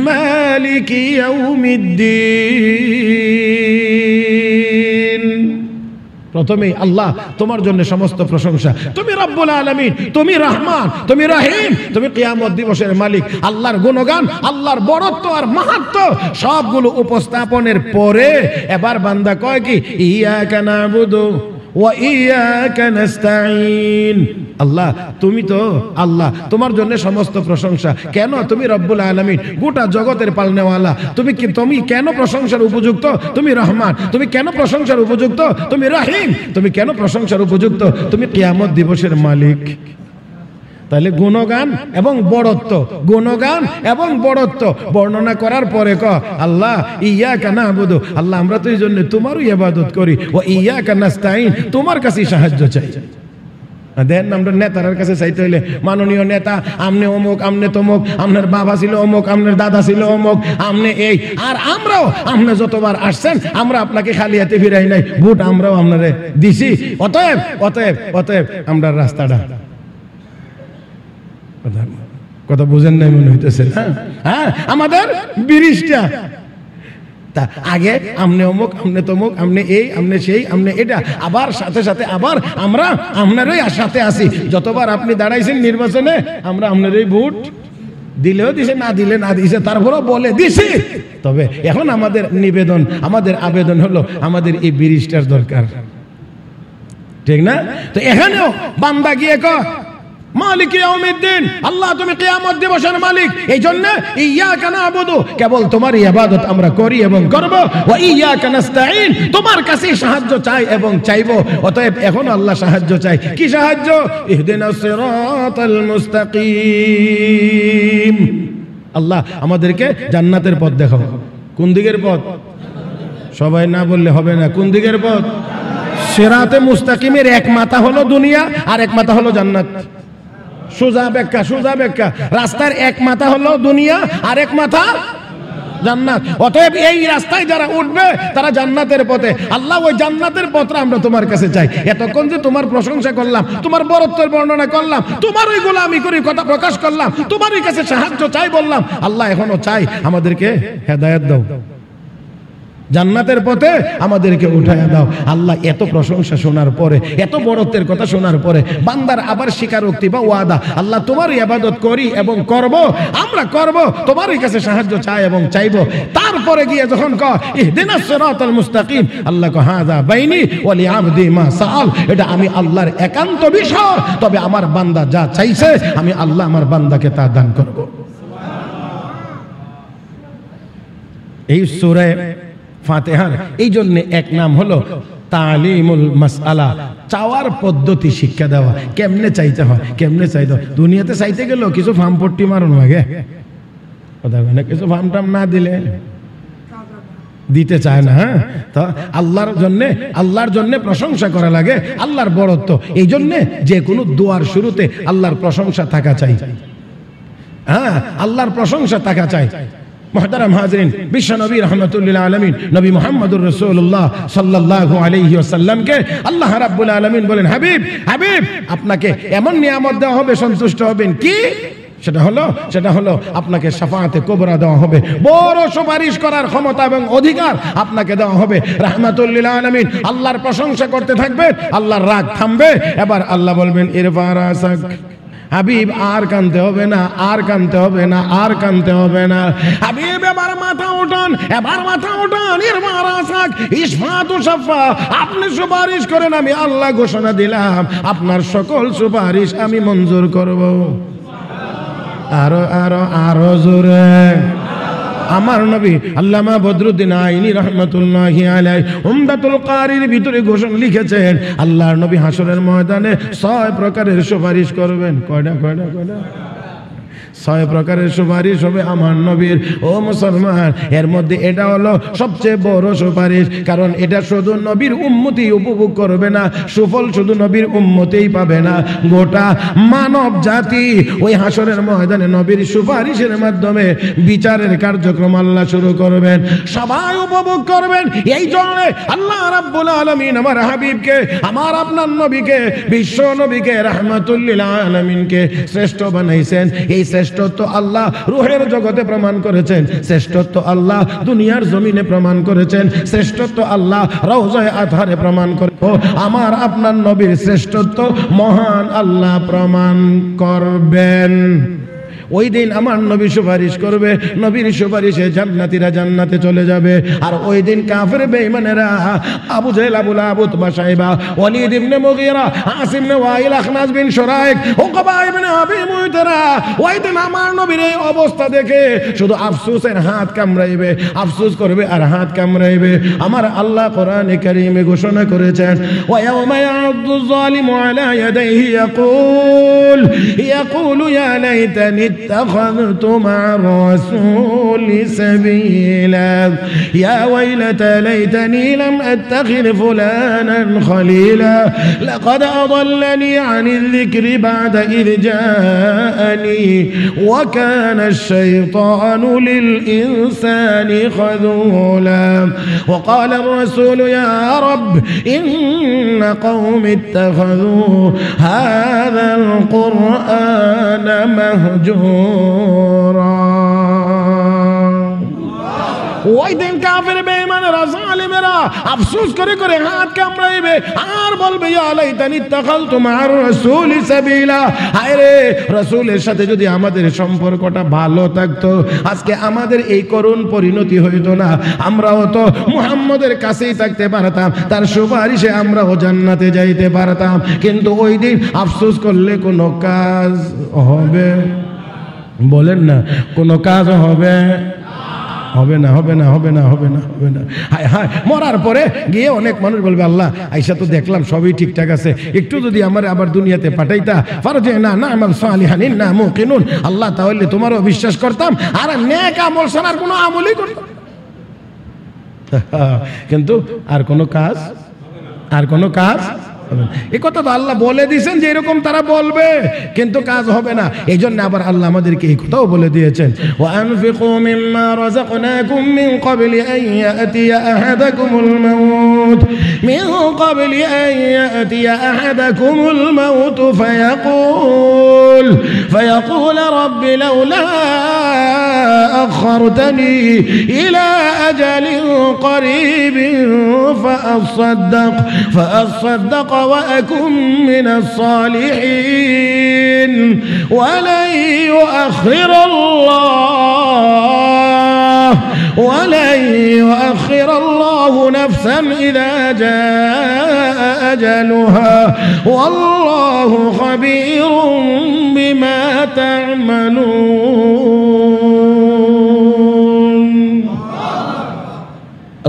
মালিকি ইয়াউমিদ্দিন। প্রথমেই আল্লাহ তোমার জন্য সমস্ত প্রশংসা, তুমি রব্বুল আলামিন, তুমি রহমান, তুমি রহিম, তুমি কিয়ামত দিবসের মালিক। আল্লাহর গুণগান, আল্লাহর বড়ত্ব আর মাহাত্ম্য সবগুলো উপস্থাপনের পরে এবার বান্দা কয় কি, ইয়াকা নাবুদু ওয়া ইয়াকা নাস্তাঈন। আল্লাহ তুমি তো আল্লাহ, তোমার জন্য সমস্ত প্রশংসা। কেন? তুমি রব্বুল আলামিন, গোটা জগতের পালনেওয়ালা। তুমি কেন প্রশংসার উপযুক্ত? তুমি রহমান। তুমি কেন প্রশংসার উপযুক্ত? তুমি রহিম। তুমি কেন প্রশংসার উপযুক্ত? তুমি কিয়ামত দিবসের মালিক। তাহলে গুণগান এবং বড়ত্ব, গুণগান এবং বড়ত্ব বর্ণনা করার পরে আল্লাহ ইয়াকা নাবুদু, আল্লাহ আমরা তো এই জন্য তোমারই ইবাদত করি, ও ইয়াকা নাস্তাঈন, তোমার কাছে সাহায্য চাই। দেন আমরা নেতার কাছে চাইতে হইলে, মাননীয় নেতা আমনে অমুক, আমনে তমুক, আপনার বাবা ছিল অমুক, আপনার দাদা ছিল অমুক, আমনে এই। আর আমরাও আপনি যতবার আসছেন আমরা আপনাকে খালি হাতে ফিরাই নাই, ভোট আমরাও আপনারে দিছি। অতএব অতএব অতএব আমরা রাস্তাটা, কথা বুঝেন নাই মনে হইতেছে, হ্যাঁ আমাদের ব্রিজটা তা আগে আমনে অমুক, আমনে তমুক, আমনে এই, আমনে সেই, আমনে এটা, আবার সাথে সাথে আবার আমরা আপনারই সাথে আসি। যতবার আপনি দাঁড়াইছেন নির্বাচনে আমরা আপনারই ভোট দিলেও দিছে, না দিলে না দিছে, তারপরেও বলে দিছি। তবে এখন আমাদের নিবেদন, আমাদের আবেদন হলো আমাদের এই ব্রিজটার দরকার, ঠিক না? তো এখানেও বান্দা গিয়ে মালিক ইয়াউমিদ্দিন, আল্লাহ তুমি কিয়ামত দিবসের মালিক। এই জন্য ইয়াকা না'বুদু, কেবল তোমার ইবাদত আমরা করি এবং করব, ওয়া ইয়াকা নাস্তাঈন, তোমার কাছে সাহায্য চাই এবং চাইবো। অতএব এখন আল্লাহ সাহায্য চাই। কি সাহায্য? ইহদিনাস সিরাতাল মুস্তাকিম, আল্লাহ আমাদেরকে জান্নাতের পথ দেখাও। কোন দিকের পথ? সবাই না বললে হবে না। কোন দিকের পথ? সিরাতে মুস্তাকিমের এক মাথা হলো দুনিয়া আর এক মাথা হলো জান্নাত। সোজা ব্যাখ্যা, সোজা ব্যাখ্যা। রাস্তার এক মাথা হলো দুনিয়া আর এক মাথা জান্নাত। অতএব এই রাস্তায় যারা উঠবে তারা জান্নাতের পথে। আল্লাহ ওই জান্নাতের পথটা আমরা তোমার কাছে চাই। এতক্ষণ যে তোমার প্রশংসা করলাম, তোমার বরত্বের বর্ণনা করলাম, তোমার ওই গোলামি করে কথা প্রকাশ করলাম, তোমারই কাছে সাহায্য চাই বললাম, আল্লাহ এখনো চাই আমাদেরকে হেদায়েত দাও, জান্নাতের পথে আমাদেরকে উঠায়া দাও। আল্লাহ এত প্রশংসা শোনার পরে, এত বড়ত্বের কথা শোনার পরে বান্দার আবার স্বীকারোক্তি বা ওয়াদা, আল্লাহ তোমার ইবাদত করি এবং করব, আমরা করব, তোমারই কাছে সাহায্য চাই এবং চাইবো। তারপরে গিয়ে যখন কয় ইহদিনাস সিরাতাল মুস্তাকিম, আল্লাহ কয় হাযা বাইনি ওয়া লিআবদি মা সাআল, এটা আমি আল্লাহর একান্ত বিষয়, তবে আমার বান্দা যা চাইছে আমি আল্লাহ আমার বান্দাকে তা দান করব। এই সূরা ফাতিহার এই জন্য এক নাম হলো তালিমুল মাসআলা, চাওয়ার পদ্ধতি শিক্ষা দেওয়া। কেমনে চাইতে হয়, কেমনে চাইতে হয়। দুনিয়াতে চাইতে গেল কিছু ফার্ম পট্টি মারণ লাগে, কথা বলে কিছু ফার্ম টাম না দিলে দিতে চায় না। হ্যাঁ, তো আল্লাহর জন্য প্রশংসা করা লাগে, আল্লাহর বড়ত্ব। এই জন্য যে কোনো দোয়ার শুরুতে আল্লাহর প্রশংসা থাকা চাই। হ্যাঁ, আল্লাহর প্রশংসা থাকা চাই। মুহতারাম হাজরিন, বিশ্ব নবী রাহমাতুল্লিল আলামিন নবী মুহাম্মদুর রাসূলুল্লাহ সাল্লাল্লাহু আলাইহি ওয়াসাল্লামকে আল্লাহ রাব্বুল আলামিন বলেন, হাবিব হাবিব, আপনাকে এমন নিয়ামত দেওয়া হবে, সন্তুষ্ট হবেন। কি সেটা হলো আপনাকে শাফাআতে কুবরা দেওয়া হবে, বড় সুপারিশ করার ক্ষমতা এবং অধিকার আপনাকে দেওয়া হবে। রাহমাতুল্লিল আলামিন আল্লাহর প্রশংসা করতে থাকবেন, আল্লাহর রাগ থামবে। এবার আল্লাহ বলবেন, ইরফা রাসাক, হাবিব আর কানতে হবে না, আর কানতে হবে না, আর কানতে হবে না। হাবিব এবার মাথা উঠান, এবার মাথা উঠান। ইরফা রাসাক ইশফাতু শাফা, আপনি সুপারিশ করেন, আমি আল্লাহ ঘোষণা দিলাম আপনার সকল সুপারিশ আমি মঞ্জুর করব। আরো আরো আরো জোরে। আমার নবী আল্লামা বদরুদ্দিন আইনি রাহমাতুল্লাহি আলাইহি উমদাতুল কারির ভিতরে ঘোষণা লিখেছেন, আল্লাহর নবী হাসরের ময়দানে 6 প্রকারের সুপারিশ করবেন। কয়টা? 6 প্রকারের সুপারিশ হবে আমার নবীর। ও মুসলমান, এর মধ্যে এটা হলো সবচেয়ে বড় সুপারিশ, কারণ এটা শুধু নবীর উম্মতি উপভোগ করবে না, সুফল শুধু নবীর উম্মতেই পাবে না, গোটা মানব জাতি ওই হাসরের ময়দানে নবীর সুপারিশের মাধ্যমে বিচারের কার্যক্রম আল্লাহ শুরু করবেন, সবাই উপভোগ করবেন। এই জন্য আল্লাহ রাব্বুল আলামিন আমার হাবিবকে, আমার আপনার নবীকে, বিশ্ব নবীকে, রাহমাতুল্লিল আলামিনকে শ্রেষ্ঠ বানাইছেন। এই শ্রেষ্ঠত্ব আল্লাহ রূহের জগতে প্রমাণ করেছেন, শ্রেষ্ঠত্ব আল্লাহ দুনিয়ার জমিনে প্রমাণ করেছেন, শ্রেষ্ঠত্ব আল্লাহ রওজায়ে আতহারে প্রমাণ করে। আমার আপনার নবীর শ্রেষ্ঠত্ব মহান আল্লাহ প্রমাণ করবেন। ওই দিন আমার নবী সুপারিশ করবে, নবীর সুপারিশে জান্নাতীরা জান্নাতে চলে যাবে। আর ওই দিন কাফের বেঈমানেরা আবু জেহেল, আবু লাহাব, উতবা, শাইবা, ওয়ালিদ ইবনে মুগীরা, আসিম ইবনে ওয়াইল, আখনাস বিন শুরাইক, উকবা ইবনে আবি মুয়তারা ওই দিন আমার নবীর এই অবস্থা দেখে শুধু আফসোসের হাত কামড়াইবে, আফসোস করবে আর হাত কামড়াইবে। আমার আল্লাহ কোরআনে কারীমে ঘোষণা করেছেন, ওয়া ইয়াওমা ইয়া'আদ্দু যালিমু আলা ইয়াদাইহি ইয়াকুলু ইয়া লাইতানি اتخذت مع الرسول سبيلا يا ويلتى ليتني لم أتخذ فلانا خليلا لقد أضلني عن الذكر بعد إذ جاءني وكان الشيطان للإنسان خذولا وقال الرسول يا رب إن قوم اتخذوا هذا القرآن مهجورا ওই দিন কাফের বেঈমানেরা জালিমেরা আফসোস করে করে হাত কামড়াইবে আর বলবে ইয়া লাইতানি ইত্তাখালতু মা'আর রাসূলি সাবিলা, হায় রে রাসূলের সাথে যদি আমাদের সম্পর্কটা ভালো থাকতো আজকে আমাদের এই করুণ পরিণতি হইতো না, আমরাও তো মুহাম্মদের কাছেই থাকতে পারতাম, তার সুপারিশে আমরাও জান্নাতে যাইতে পারতাম। কিন্তু ওই দিন আফসোস করলে কোনো কাজ হবে? বলেন না, কোনো কাজ হবে? হবে না, হবে না, হবে না, হবে না, হবে না। হায় হায়, মরার পরে গিয়ে অনেক মানুষ বলবে আল্লাহ আইসা তো দেখলাম সবই ঠিকঠাক আছে, একটু যদি আমার আবার দুনিয়াতে পাঠাইতা ফারজে না না আমার সালিহান ইন্না মুকিনুন, আল্লাহ তাহলে তোমারও বিশ্বাস করতাম আর নেক আমল ছাড়ার কোনো আমলই করতাম। কিন্তু আর কোনো কাজ, আর কোনো কাজ এই কথা তো আল্লাহ বলে দিয়েছেন যে এরকম তারা বলবে, কিন্তু কাজ হবে না। এই জন্য আবার আল্লাহ আমাদেরকে এই কথাও বলে দিয়েছেন ওয়া আনফিকু মিম্মা রাযাকনাকুম মিন ক্বাবলি আন ইয়াতিয়া আহাদাকুমুল মাউত, মিন ক্বাবলি আন ইয়াতিয়া আহাদাকুমুল মাউত ফায়াকুল রাব্বি লাউলা আখখারতানি ইলা আজালিন করিবিন فأصدق وأكن من الصالحين ولن يؤخر الله نفسا إذا جاء أجلها والله خبير بما تعملون।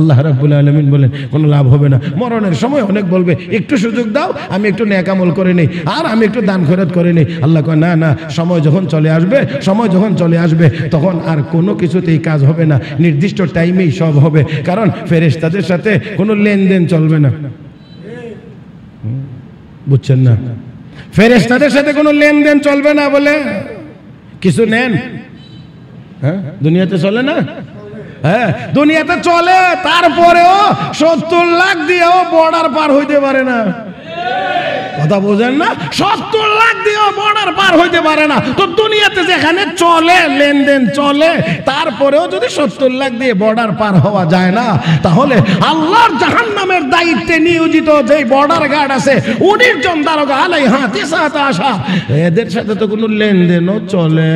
আল্লাহ রাব্বুল আলামিন বলেন কোনো লাভ হবে না। মরণের সময় অনেক বলবে একটু সুযোগ দাও, আমি একটু নেক আমল করে নেই, আর আমি একটু দান খয়রাত করে নেই। আল্লাহ কয় না না, সময় যখন চলে আসবে, সময় যখন চলে আসবে তখন আর কোনো কিছুতেই কাজ হবে না, নির্দিষ্ট টাইমেই সব হবে, কারণ ফেরেশতাদের সাথে কোনো লেনদেন চলবে না। বুঝছেন না? ফেরেশতাদের সাথে কোনো লেনদেন চলবে না বলে কিছু নেন, হ্যাঁ দুনিয়াতে চলে না? হ্যাঁ দুনিয়াতে চলে, তারপরেও 70 লাখ দিয়েও বর্ডার পার হইতে পারে না। কথা বোঝেন না? 70 লাখ দিয়েও বর্ডার পার হইতে পারে না। তো দুনিয়াতে যেখানে চলে লেনদেন চলে, তারপরেও যদি 70 লাখ দিয়ে বর্ডার পার হওয়া যায় না, তাহলে আল্লাহর জাহান্নামের দায়িত্বে নিয়োজিত যে বর্ডার গার্ড আছে 19 জন দারোগা আলাইহা 19 এদের সাথে তো কোনো লেনদেনও চলে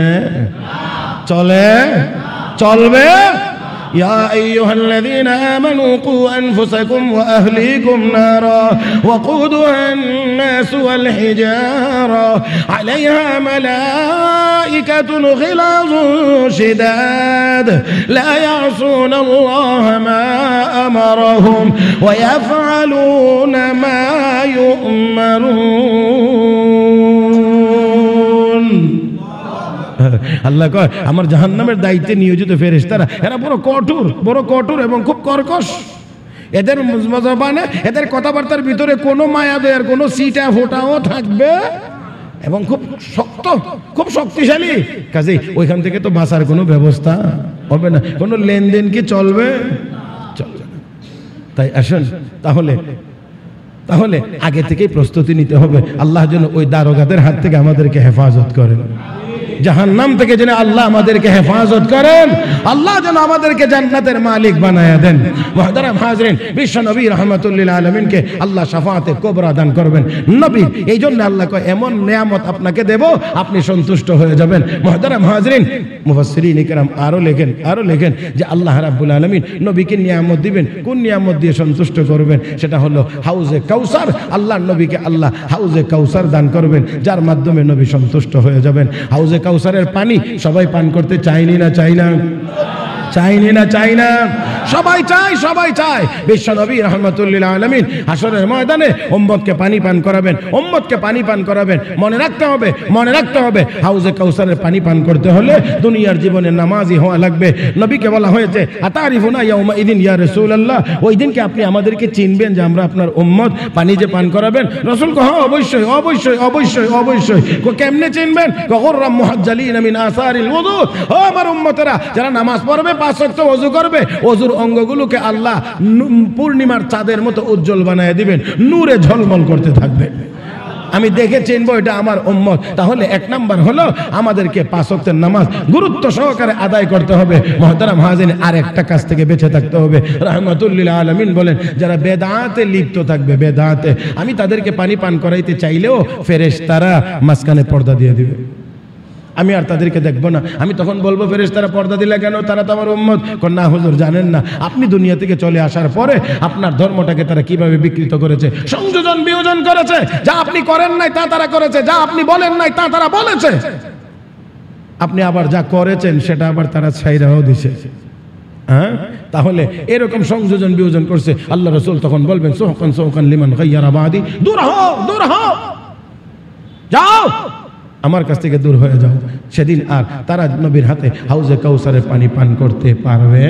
চলবে? يا أيها الذين آمنوا قوا أنفسكم وأهليكم نارا وقودها الناس والحجارة عليها ملائكة غلاظ شداد لا يعصون الله ما أمرهم ويفعلون ما يؤمرون। আল্লাহ কয় আমার জাহান্নামের দায়িত্বে নিয়োজিত ফেরেশতারা এরা বড় কঠোর এবং খুব কর্কশ। এদের জবানে, এদের কথাবার্তার ভিতরে কোনো মায়া দয়ার কোনো সিটা ফোটাও থাকবে এবং খুব শক্ত, খুব শক্তিশালী। কাজেই ওইখান থেকে তো বাঁচার কোনো ব্যবস্থা হবে না, কোনো লেনদেন কি চলবে? চলবে না। তাই আসেন তাহলে আগে থেকেই প্রস্তুতি নিতে হবে, আল্লাহ যেন ওই দারোগাদের হাত থেকে আমাদেরকে হেফাজত করেন, জাহান্নাম থেকে যেন আল্লাহ আমাদেরকে হেফাজত করেন, আল্লাহ যেন আমাদেরকে জান্নাতের মালিক বানায়া দেন। মুহতারাম হাজরিন, বিশ্ব নবী রাহমাতুল্লিল আলামিনকে আল্লাহ শাফাআতে কুবরা দান করবেন। নবী এই জন্য আল্লাহ কয় এমন নিয়ামত আপনাকে দেব আপনি সন্তুষ্ট হয়ে যাবেন। মুহতারাম হাজরিন, মুফাসসিরিন ইকরাম আরো লেখেন যে আল্লাহ রাব্বুল আলামিন নবীকে নিয়ামত দিবেন, কোন নিয়ামত দিয়ে সন্তুষ্ট করবেন? সেটা হলো হাউজে কাউসার। আল্লাহ নবীকে আল্লাহ হাউজে কাউসার দান করবেন, যার মাধ্যমে নবী সন্তুষ্ট হয়ে যাবেন। হাউজে কাউসারের পানি সবাই পান করতে চাইনি না চাই না? সবাই চায়। বিশ্ব নবী রাহমাতুল্লিল আলামিন হাসরের ময়দানে উম্মতকে পানি পান করাবেন। মনে রাখতে হবে হাউজে কাউসারের পানি পান করতে হলে দুনিয়ার জীবনে নামাজি হওয়া লাগবে। নবীকে বলা হয়েছে আতারিফুনা ইয়াউমা ইদিন ইয়া রাসূলুল্লাহ, ওই দিনকে আপনি আমাদেরকে চিনবেন যে আমরা আপনার উম্মত, পানি যে পান করাবেন? রাসূল কয় হ্যাঁ অবশ্যই। কেমনে চিনবেন? গুররাম মুহাজ্জালিনা মিন আসারিল ওযু, ও আমার উম্মতেরা যারা নামাজ পড়বে 5 ওয়াক্ত ওযু করবে, ওযুর অঙ্গগুলোকে আল্লাহ পূর্ণিমার চাঁদের মতো উজ্জ্বল বানায় দিবেন, নূরে ঝলমল করতে থাকবে। আমি দেখে চিনবো এটা আমার উম্মত, তাহলে এক নাম্বার হলো আমাদেরকে 5 ওয়াক্তের নামাজ গুরুত্ব সহকারে আদায় করতে হবে। মুহতারাম হাজিরিন, আর একটা কাজ থেকে বেঁচে থাকতে হবে। রাহমাতুল লিল আলামিন বলেন, যারা বেদাতে লিপ্ত থাকবে, বেদাতে, আমি তাদেরকে পানি পান করাইতে চাইলেও ফেরেশতারা মাঝখানে পর্দা দিয়ে দিবে, আমি আর তাদেরকে দেখবো না। আমি তখন বলবো, ফেরেশতারা পর্দা দিলে কেন? তারা তো আমার উম্মত। না হুজুর, জানেন না, আপনি দুনিয়া থেকে চলে আসার পরে আপনার ধর্মটাকে তারা কিভাবে বিকৃত করেছে, সংযোজন বিয়োজন করেছে। যা আপনি করেন নাই তা তারা করেছে, যা আপনি বলেন নাই তা তারা বলেছে। আপনি আবার যা করেছেন সেটা আবার তারা ছাইরাও দিছে। হ্যাঁ, তাহলে এরকম সংযোজন বিয়োজন করছে। আল্লাহ রাসূল তখন বলবেন, সুহকান সুহকান লিমান গায়্যারা বাদি, দূর হও, দূর হও, যাও, আমার কাছ থেকে দূর হয়ে যাও। সেদিন আর তারা নবীর হাতে হাউজে কাউসারের পানি পান করতে পারবে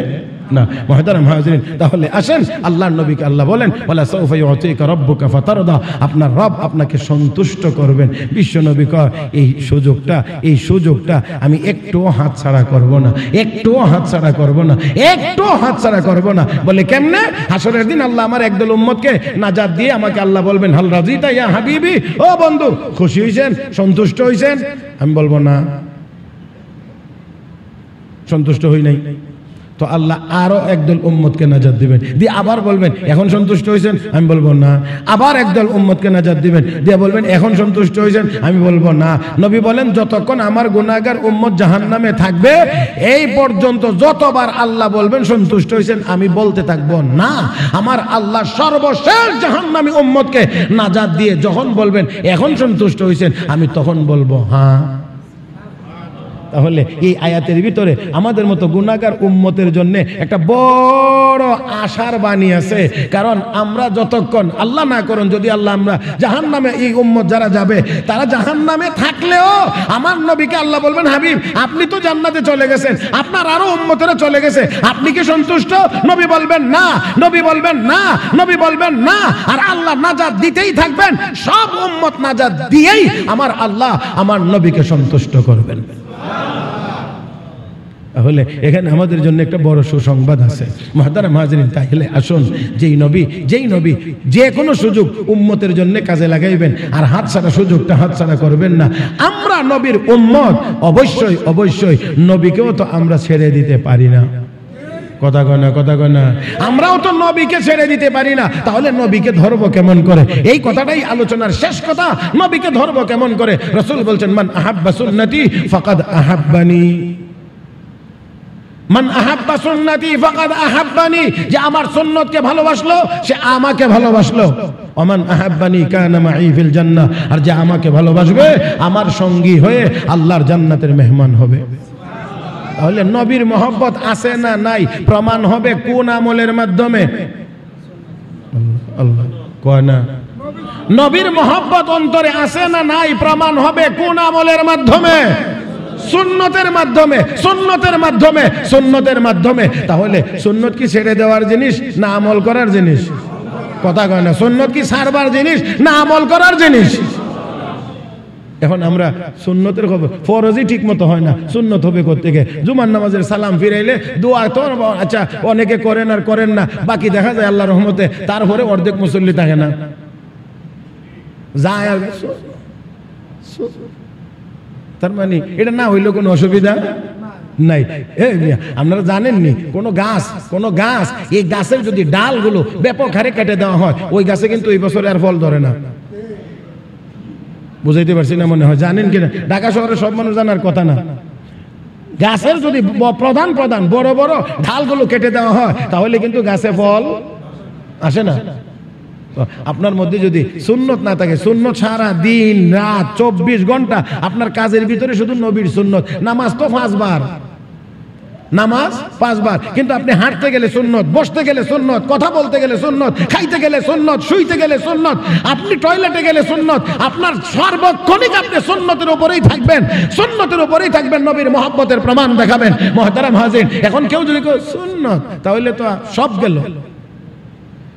না। মুহতারাম হাজিরিন, তাহলে আসেন, আল্লাহর নবীকে আল্লাহ বলেন, ওয়ালা সাউফা ইউতিকা রাব্বুকা ফাতারদা, আপনার রব আপনাকে সন্তুষ্ট করবেন। বিশ্ব নবী কয়, এই সুযোগটা আমি একটুও হাতছাড়া করব না, একটুও হাতছাড়া করব না, একটুও হাতছাড়া করব না। বলে কেমনে? হাসরের দিন আল্লাহ আমার একদল উম্মতকে নাজাত দিয়ে আমাকে আল্লাহ বলবেন, হাল রাজিতা ইয়া হাবিবি, ও বন্ধু, খুশি হইছেন, সন্তুষ্ট হইছেন? আমি বলবো না, সন্তুষ্ট হই নাই। তো আল্লাহ আরো একদল উম্মতকে নাজাত দিবেন, দিয়ে আবার বলবেন, এখন সন্তুষ্ট হয়েছেন? আমি বলবো না। আবার একদল উম্মতকে নাজাত দিবেন, দিয়ে বলবেন, এখন সন্তুষ্ট হয়েছেন? আমি বলবো না। নবী বলেন, যতক্ষণ আমার গুনাহগার উম্মত জাহান্নামে থাকবে, এই পর্যন্ত যতবার আল্লাহ বলবেন সন্তুষ্ট হয়েছেন, আমি বলতে থাকবো না। আমার আল্লাহ সর্বশেষ জাহান্নামী উম্মতকে নাজাত দিয়ে যখন বলবেন এখন সন্তুষ্ট হয়েছেন, আমি তখন বলবো হ্যাঁ। তাহলে এই আয়াতের ভিতরে আমাদের মতো গুনাহগার উম্মতের জন্য একটা বড় আশার বাণী আছে। কারণ আমরা যতক্ষণ, আল্লাহ না করুন যদি আল্লাহ আমরা জাহান্নামে, এই উম্মত যারা যাবে তারা জাহান্নামে থাকলেও আমার নবীকে আল্লাহ বলবেন, হাবিব আপনি তো জান্নাতে চলে গেছেন, আপনার আরো উম্মতেরা চলে গেছে, আপনি কি সন্তুষ্ট? নবী বলবেন না, নবী বলবেন না, নবী বলবেন না। আর আল্লাহ নাজাত দিতেই থাকবেন, সব উম্মত নাজাত দিয়েই আমার আল্লাহ আমার নবীকে সন্তুষ্ট করবেন। তাহলে এখানে আমাদের জন্য একটা বড় সুসংবাদ আছে। মুহতারাম হাজিরিন, তাহলে আসুন, যেই নবী যে কোনো সুযোগ উম্মতের জন্য কাজে লাগাইবেন, আর হাতছাড়া সুযোগটা হাতছাড়া করবেন না। আমরা নবীর উম্মত, অবশ্যই নবীকেও তো আমরা ছেড়ে দিতে পারি না। কথা কয় না, আমরাও তো নবীকে ছেড়ে দিতে পারি না। তাহলে নবীকে ধরবো কেমন করে? এই কথাটাই আলোচনার শেষ কথা। নবীকে ধরবো কেমন করে? রাসূল বলছেন, মান আহাব্বা সুন্নতি ফাকাদ আহাব্বানি, মান আহাব্বা সুন্নতি ফাকাদ আহাব্বানি, যে আমার সুন্নতকে ভালোবাসলো সে আমাকে ভালোবাসলো। ওমান আহাব্বানি কানা মাই ফিল জান্নাহ, আর যে আমাকে ভালোবাসবে আমার সঙ্গী হয়ে আল্লাহর জান্নাতের মেহমান হবে। তাহলে নবীর মহব্বত আছে না নাই? প্রমাণ হবে কোন আমলের মাধ্যমে? আল্লাহ কয় না, নবীর মহব্বত অন্তরে আছে না নাই? প্রমাণ হবে কোন আমলের মাধ্যমে? সুন্নতের মাধ্যমে, সুন্নতের মাধ্যমে, সুন্নতের মাধ্যমে। তাহলে সুন্নত কি ছেড়ে দেওয়ার জিনিস না আমল করার জিনিস? কথা কয় না। সুন্নত কি ছাড়বার জিনিস না আমল করার জিনিস? এখন আমরা সুন্নতের খবর, ফরজই ঠিক মতো হয় না, সুন্নত হবে কোত্থেকে? জুমার নামাজের সালাম ফিরাইলে দোয়া তো আচ্ছা অনেকে করেন আর করেন না, বাকি দেখা যায় আল্লাহর রহমতে তারপরে অর্ধেক মুসল্লি থাকে না, যায় আর। তার মানে এটা না হইলেও কোনো অসুবিধা নাই। আপনারা জানেননি, কোন গাছ, এই গাছের যদি ডালগুলো ব্যাপক হারে কেটে দেওয়া হয়, ওই গাছে কিন্তু এই বছরে আর ফল ধরে না। বুঝাইতে পারছি না মনে হয়? জানেন কিনা? ঢাকা শহরে সব মানুষ জানার কথা না। গাছের যদি প্রধান বড় বড় ঢালগুলো কেটে দেওয়া হয়, তাহলে কিন্তু গাছে ফল আসে না। আপনার মধ্যে যদি সুন্নত না থাকে, সুন্নত সারা দিন রাত 24 ঘন্টা আপনার কাজের ভিতরে শুধু নবীর সুন্নত, নামাজ তো 5 বার, নামাজ 5 বার, কিন্তু আপনি হাঁটতে গেলে সুন্নত, বসতে গেলে সুন্নত, কথা বলতে গেলে সুন্নত, খাইতে গেলে সুন্নত, শুইতে গেলে সুন্নত, আপনি টয়লেটে গেলে সুন্নত, আপনার সর্বক্ষণিক আপনি সুন্নতের উপরেই থাকবেন, সুন্নতের উপরেই থাকবেন, নবীর মহব্বতের প্রমাণ দেখাবেন। মুহতারাম হাজির, এখন কেউ যদি কয় সুন্নত, তাহলে তো সব গেল।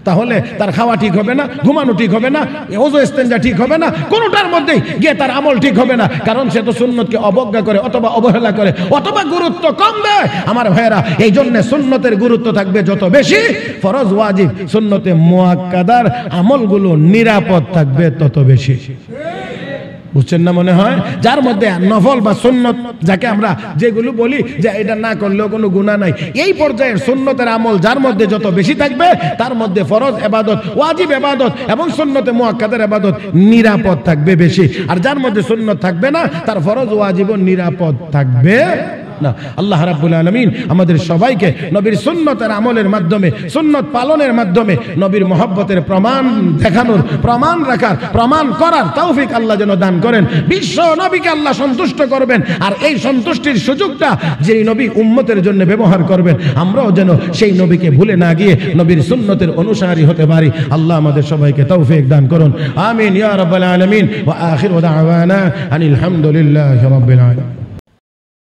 তাহলে তার খাওয়া ঠিক হবে না, ঘুমানো ঠিক হবে না, ওযু ইস্তেঞ্জা ঠিক হবে না, কোনটার মধ্যেই গিয়ে তার আমল ঠিক হবে না। কারণ সে তো সুন্নতকে অবজ্ঞা করে, অথবা অবহেলা করে, অথবা গুরুত্ব কম দেয়। আমার ভাইয়েরা, এই জন্য সুন্নতের গুরুত্ব থাকবে যত বেশি, ফরজ ওয়াজিব সুন্নতে মুআক্কাদার আমলগুলো নিরাপদ থাকবে তত বেশি। বুঝছেন না মনে হয়? যার মধ্যে নফল বা সুন্নত যাকে আমরা যেগুলো বলি যে এটা না করলেও কোনো গুনাহ নাই, এই পর্যায়ের সুন্নতের আমল যার মধ্যে যত বেশি থাকবে তার মধ্যে ফরজ ইবাদত, ওয়াজিব ইবাদত এবং সুন্নতে মুআক্কাদার ইবাদত নিরাপদ থাকবে বেশি। আর যার মধ্যে সুন্নত থাকবে না তার ফরজ ওয়াজিবও নিরাপদ থাকবে না। আল্লাহ রাব্বুল আলামিন আমাদের সবাইকে নবীর সুন্নতের আমলের মাধ্যমে, সুন্নত পালনের মাধ্যমে নবীর মহব্বতের প্রমাণ দেখানোর, প্রমাণ রাখার, প্রমাণ করার তৌফিক আল্লাহ যেন দান করেন। বিশ্ব নবীকে আল্লাহ সন্তুষ্ট করবেন, আর এই সন্তুষ্টির সুযোগটা যেই নবী উম্মতের জন্য ব্যবহার করবেন, আমরাও যেন সেই নবীকে ভুলে না গিয়ে নবীর সুন্নতের অনুসারী হতে পারি। আল্লাহ আমাদের সবাইকে তৌফিক দান করুন। আমিন ইয়া রাব্বাল আলামিন। ওয়া আখিরু দাওয়ানা আনিল হামদুলিল্লাহি রাব্বিল আলামিন।